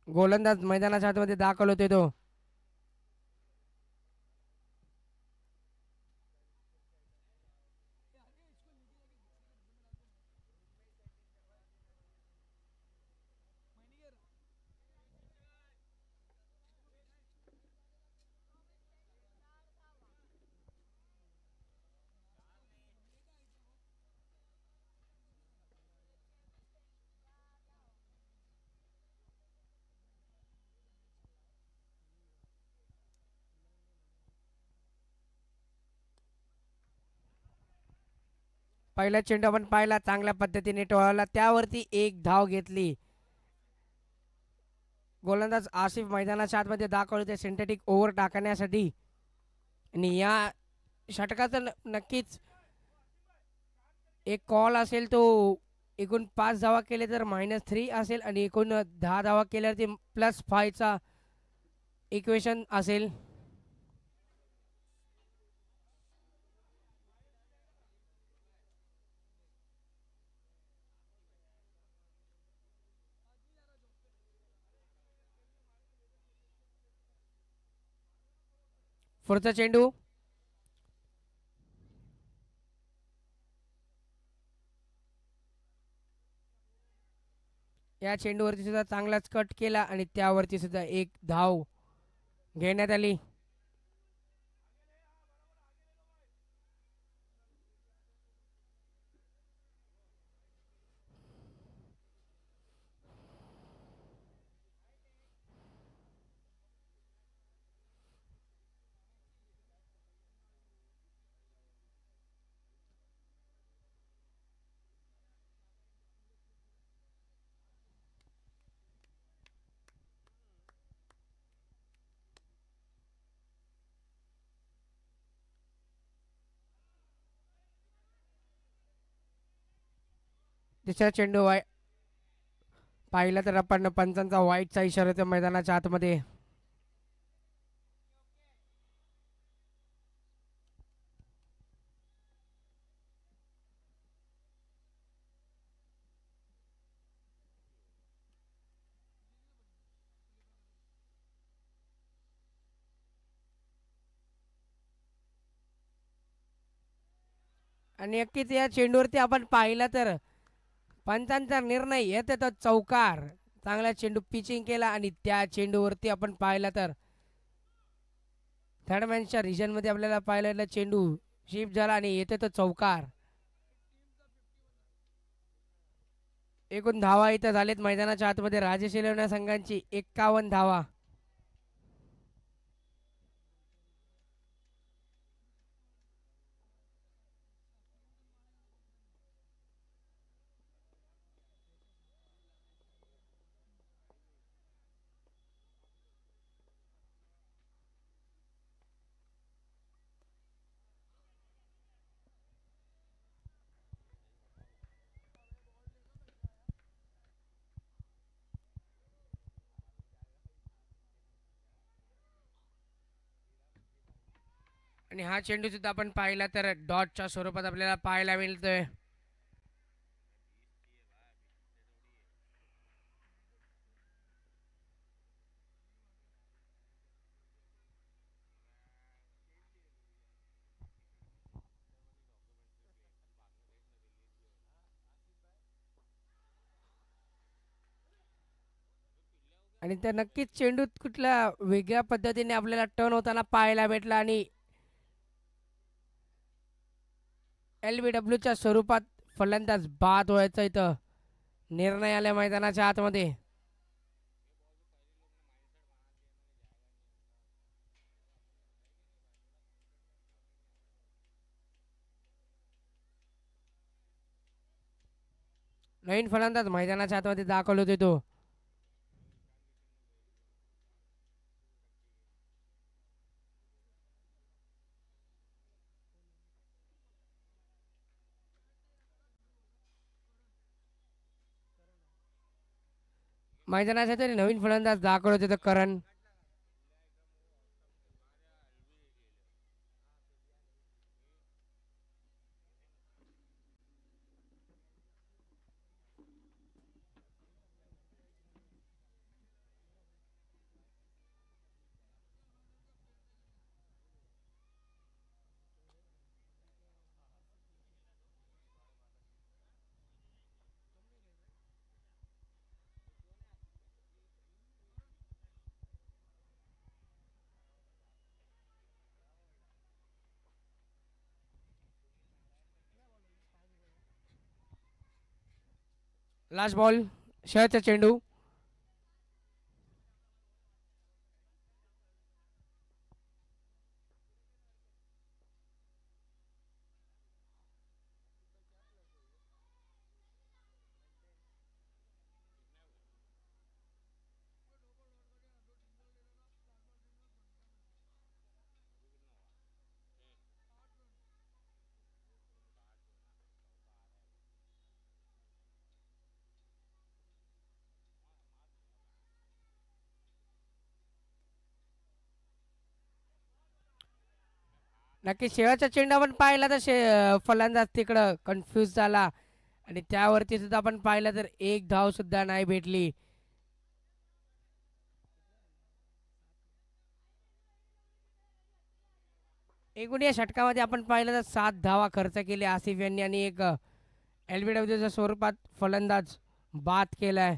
गोलंदाज मैदानाच्या आतमध्ये दाखल होते तो. पहिला चेंडू आपण पाहिला, चांगल्या पद्धतीने टोळाला, त्यावरती एक धाव घेतली. गोलंदाज आसिफ मैदानाच्या आतमध्ये दाखल होते सिंथेटिक ओव्हर टाकण्यासाठी. आणि या षटकाचा नक्कीच एक कॉल असेल तो एकूण 5 धावा केले तर -3 असेल आणि एकूण 10 धावा केल्यावर ते +5चा इक्वेशन असेल. पुढचा चेंडू. या चेंडूवरती सुद्धा चांगलाच कट केला आणि त्यावरती सुद्धा एक धाव घेण्यात आली. तिसरा चेंडू पाहिला तर आपण पंचांचा वाईटचा इशारा येतो मैदानाच्या आतमध्ये. आणि नक्कीच या चेंडूवरती आपण पाहिला तर पंचांचा निर्णय येत तो चौकार. चांगला चेंडू पिचिंग केला आणि त्या चेंडूवरती आपण पाहिला तर थर्ड मॅनच्या रिजनमध्ये आपल्याला पाहिलेला चेंडू शिफ्ट झाला आणि येते तो चौकार. एकूण धावा इथं झालेत मैदानाच्या आतमध्ये राजेश इलेव्हन संघांची 51 धावा. आणि हा चेंडू सुद्धा आपण पाहिला तर डॉटच्या स्वरूपात आपल्याला पाहायला मिळतोय. आणि त्या नक्कीच चेंडूत कुठल्या वेगळ्या पद्धतीने आपल्याला टर्न होताना पाहायला भेटला आणि LBWच्या स्वरूपात फलंदाज बाद व्हायचा इथं निर्णय आल्या मैदानाच्या आतमध्ये. नवीन फलंदाज मैदानाच्या आतमध्ये दाखवले होते तो. मैदानाच्या तरी नवीन फलंदाज दाखवले होते तो करण. लास्ट बॉल शेवटचा चेंडू. नक्की शेवटचा चेंडू आपण पाहिला तर फलंदाज तिकडं कन्फ्यूज झाला आणि त्यावरती सुद्धा आपण पाहिलं तर एक धाव सुद्धा नाही भेटली. एकूण या षटकामध्ये आपण पाहिलं तर 7 धावा खर्च केले आसिफ यांनी आणि एक LBWच्या स्वरूपात फलंदाज बाद केलाय.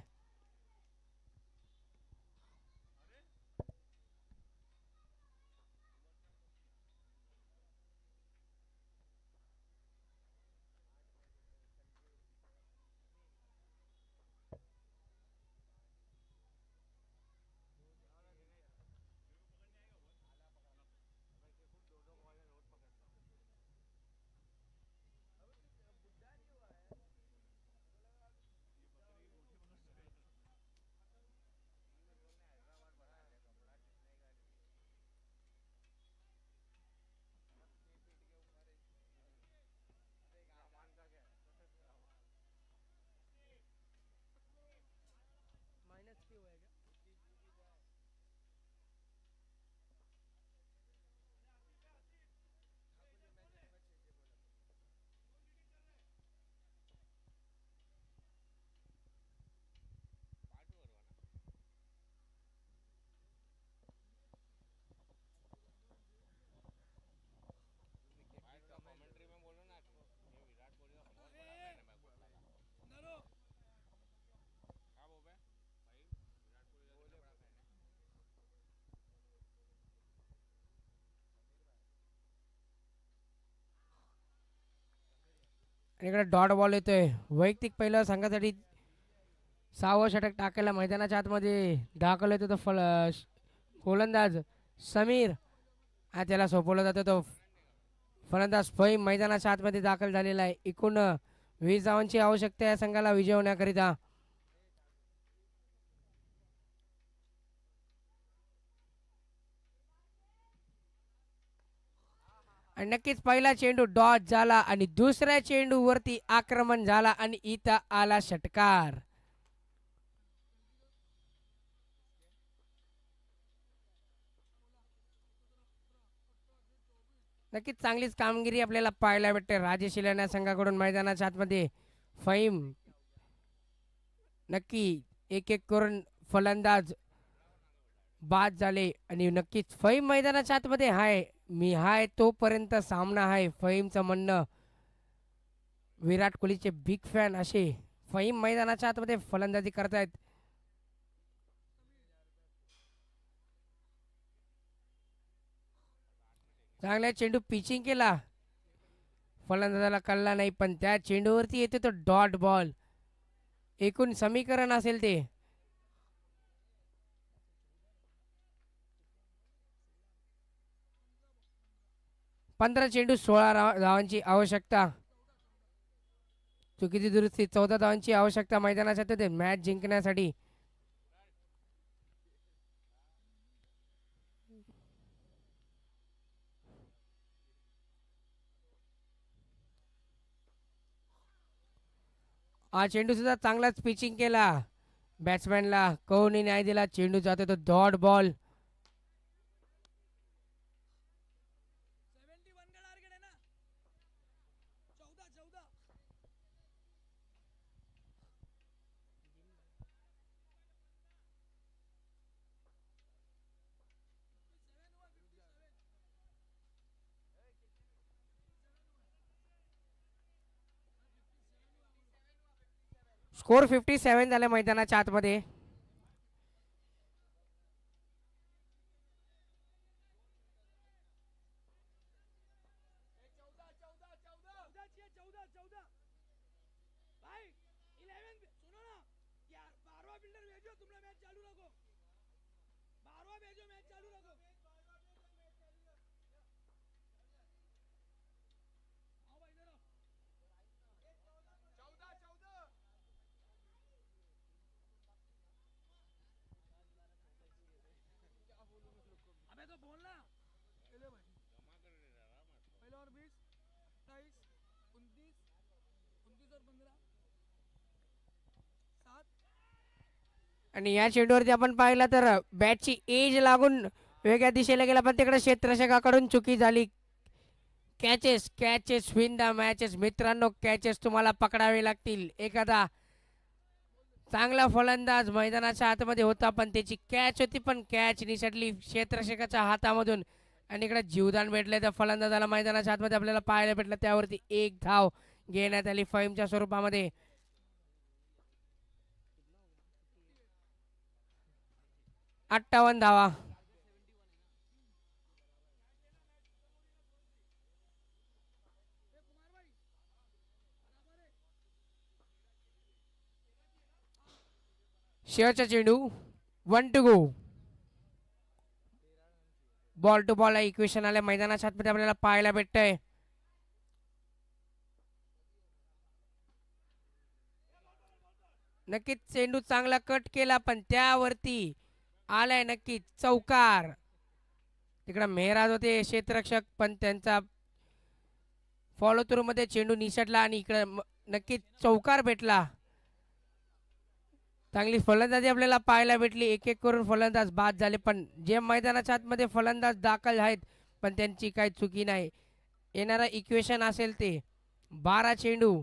आणि इकडे डॉट बॉल येतोय. वैयक्तिक पहिलं संघासाठी 6वं षटक टाकायला मैदानाच्या आतमध्ये दाखल येतो तो गोलंदाज समीर. आणि त्याला सोपवलं जातं तो फलंदाज फहीम मैदानाच्या आतमध्ये दाखल झालेला आहे. एकूण 20 धावांची आवश्यकता या संघाला विजय होण्याकरिता. आणि नक्कीच पहिला चेंडू डॉट झाला आणि दुसऱ्या चेंडूवरती आक्रमण झाला आणि इथं आला षटकार. नक्कीच चांगलीच कामगिरी आपल्याला पाहायला भेटते राजेश इलाना संघाकडून मैदानाच्या आतमध्ये. फहीम नक्की एक एक करून फलंदाज बाद झाले आणि नक्कीच फहीम मैदानाच्या आतमध्ये हाय. मी हाय तोपर्यंत सामना आहे फहीमचं म्हणणं. विराट कोहलीचे बिग फॅन असे फहीम मैदानाच्या आतमध्ये फलंदाजी करतायत. चांगला चेंडू पिचिंग केला, फलंदाजाला कळला नाही, पण त्या चेंडूवरती येते तो डॉट बॉल. एकूण समीकरण असेल ते 15 चेंडू 16 धावांची आवश्यकता. चुकीची दुरुस्ती 14 धावांची आवश्यकता मैदानाच्या ते मॅच जिंकण्यासाठी. हा चेंडू सुद्धा चांगलाच पिचिंग केला, बॅट्समॅनला कोणी न्याय दिला. चेंडू जातो तो डॉट बॉल. स्कोर 57 झाला मैदानाच्या आतमध्ये. आणि या चेंडूवरती आपण पाहिलं तर बॅटची एज लागून वेगळ्या दिशेला गेला, पण तिकडे क्षेत्ररक्षकाकडून चुकी झाली. Catches catches win the matches. मित्रांनो, कॅचेस तुम्हाला पकडावे लागतील. एखादा चांगला फलंदाज मैदानाच्या आतमध्ये होता, पण त्याची कॅच होती, पण कॅच निसटली क्षेत्ररक्षकाच्या हातामधून आणि इकडे जीवदान भेटले त्या फलंदाजाला मैदानाच्या आतमध्ये आपल्याला पाहायला भेटलं. त्यावरती एक धाव घेण्यात आली फहीमच्या स्वरूपामध्ये. 58 धावा. शेवटचा चेंडू 1 to go. Ball to ball equation आल्या मैदानाच्या आतमध्ये आपल्याला पाहायला भेटतंय. नक्कीच चेंडू चांगला कट केला, पण त्यावरती आलाय नक्की चौकार. तिकडे मेहराज होते क्षेत्ररक्षक, पण त्यांचा फॉलो थ्रू मध्ये चेंडू निसटला आणि इकडे नक्कीच चौकार भेटला. चांगली फलंदाजी आपल्याला पाहायला भेटली. एक एक करून फलंदाज बाद झाले, पण जे मैदानाच्या आतमध्ये फलंदाज दाखल आहेत, पण त्यांची काही चुकी नाही. येणारा इक्वेशन असेल ते 12 चेंडू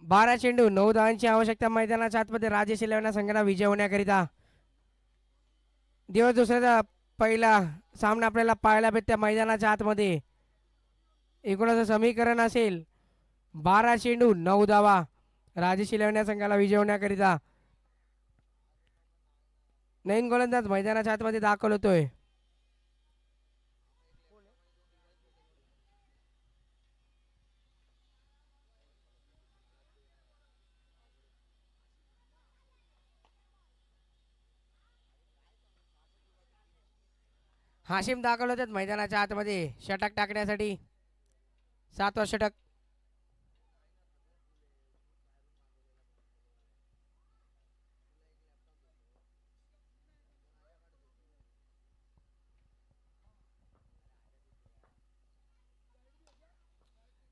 12 चेंडू 9 धावांची आवश्यकता मैदानाच्या आतमध्ये राजेश इलेव्हन संघाला विजय होण्याकरिता. दिवस दुसऱ्याचा पहिला सामना आपल्याला पाहायला भेटते मैदानाच्या आतमध्ये. एकूणच समीकरण असेल 12 चेंडू 9 धावा राजेश इलेव्हन या संघाला विजवण्याकरिता नवीन गोलंदाज मैदानाच्या आतमध्ये दाखल होतोय. हाशिम दाखल होतात मैदानाच्या आतमध्ये षटक टाकण्यासाठी. 7वा षटक.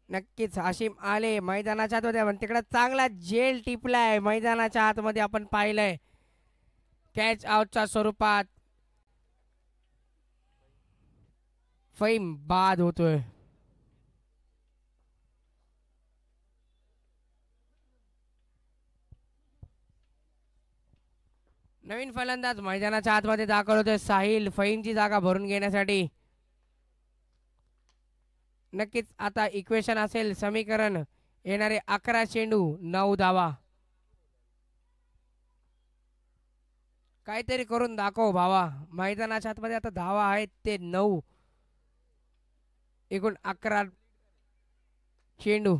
नक्कीच हाशिम आले मैदानाच्या आतमध्ये. पण तिकडे चांगला जेल टिपलाय मैदानाच्या आतमध्ये आपण पाहिलंय. कॅच आउटच्या स्वरूपात फैम बाद होतोय. नवीन फलंदाज मैदानाच्या आतमध्ये दाखल होतोय साहिल फैमची जागा भरून घेण्यासाठी. नक्कीच आता इक्वेशन असेल समीकरण. येणारे 11 चेंडू 9 धावा. काहीतरी करून दाखव भावा. मैदानाच्या आतमध्ये आता धावा आहेत ते 9. एकूण 11 चेंडू.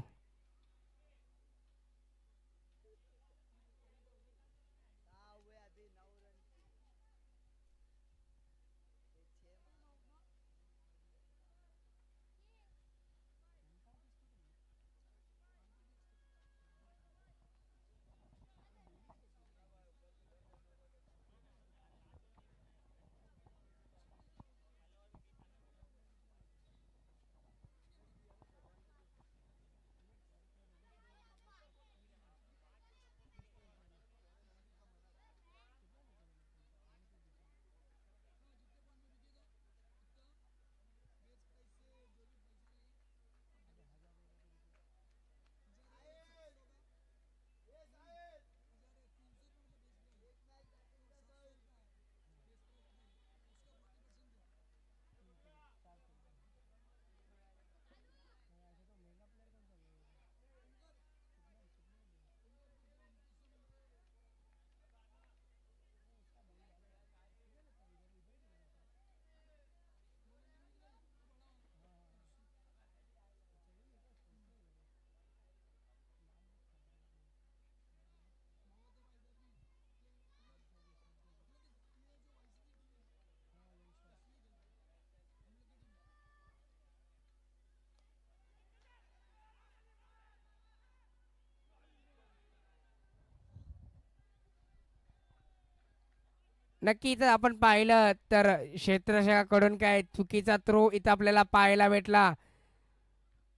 नक्की इथं आपण पाहिलं तर क्षेत्ररक्षकाकडून काय चुकीचा थ्रो इथं आपल्याला पाहायला भेटला.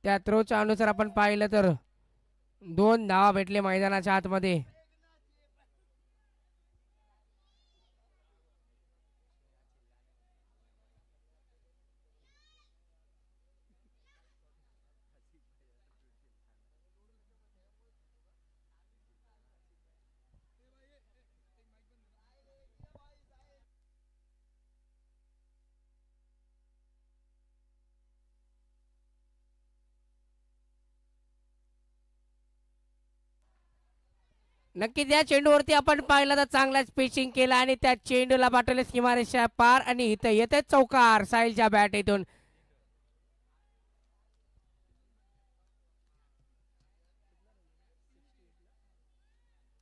त्या थ्रोच्या अनुसार आपण पाहिलं तर 2 धावा भेटले मैदानाच्या आतमध्ये. नक्कीच या चेंडूवरती आपण पाहिलं तर चांगलाच पिचिंग केला आणि त्या चेंडूला पाठवले सीमारेषा पार आणि इथं येते चौकार साहिलच्या बॅट इथून.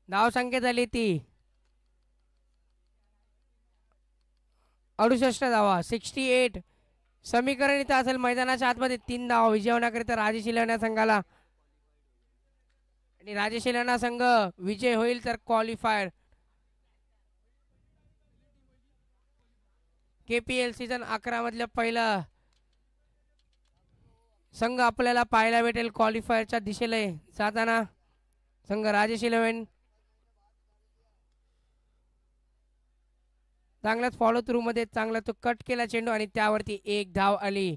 धाव संख्या झाली ती 68 धावा 68. समीकरण इथं असेल मैदानाच्या आतमध्ये 3 धावा विजय राजेश इलेव्हन संघाला. आणि राजेश इलेव्हन संघ विजय होईल तर क्वालिफायर. KPL सीझन 11 मधलं पहिला संघ आपल्याला पाहायला भेटेल क्वालिफायरच्या दिशेला जाताना. संघ राजेश इलेव्हन चांगलाच फॉलो थ्रू मध्ये चांगला तो कट केला चेंडू आणि त्यावरती 1 धाव आली.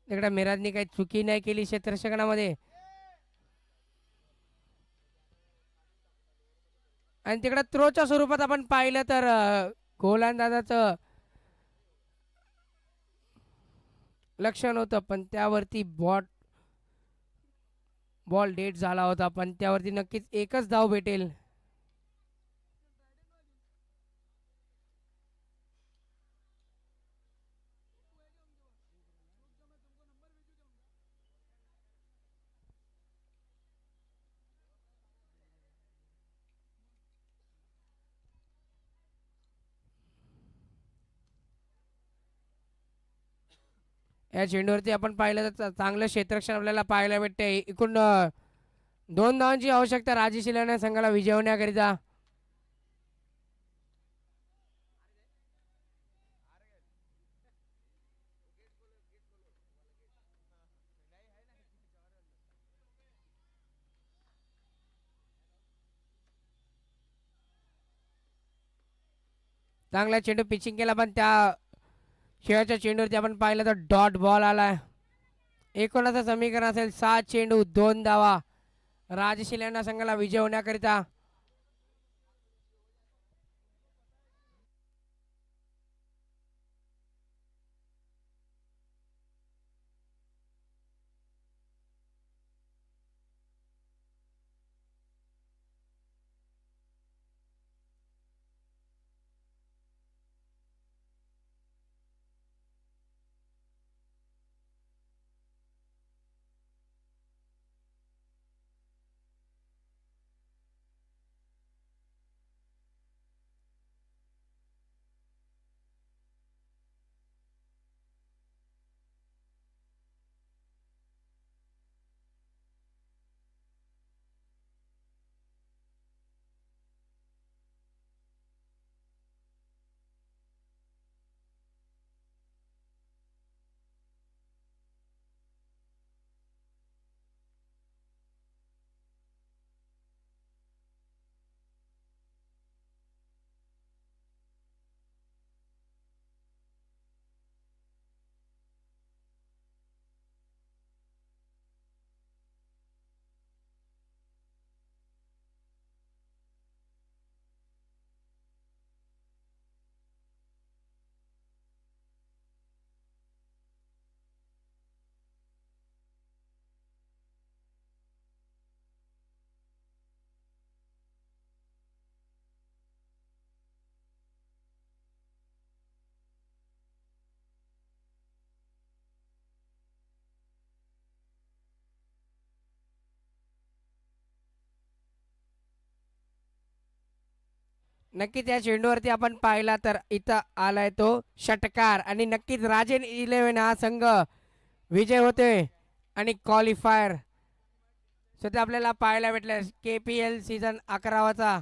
तिकडे मिराजनी काही चुकी नाही केली क्षेत्ररक्षणामध्ये. आणि तिकडे थ्रोच्या स्वरूपात आपण पाहिलं तर गोलंदाजाचं लक्षण होतं पण त्यावरती बॉट बॉल डेट झाला होता पण त्यावरती नक्कीच एकच धाव भेटेल. या चेंडूवरती आपण पाहिलं तर चांगलं क्षेत्ररक्षण आपल्याला पाहायला भेटते. एकूण 2 धावांची आवश्यकता राजेश इलेव्हन संघाला विजय होण्याकरिता. चांगला चेंडू पिचिंग केला पण त्या शेवटच्या चेंडूवरती आपण पाहिलं तर डॉट बॉल आलाय. एकूणाचं समीकरण असेल 7 चेंडू 2 धावा. राजेश इलेव्हन संघाला विजय होण्याकरिता. नक्कीच या चेंडूवरती आपण पाहिला तर इथं आलाय तो षटकार आणि नक्कीच राजन इलेव्हन हा संघ विजय होतोय आणि क्वालिफायर सध्या आपल्याला पाहायला भेटलं. KPL सीझन 11वाचा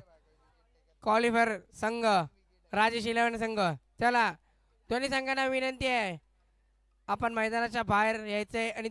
क्वालिफायर संघ राजेश इलेव्हन संघ. चला दोन्ही संघांना विनंती आहे आपण मैदानाच्या बाहेर यायचंय आणि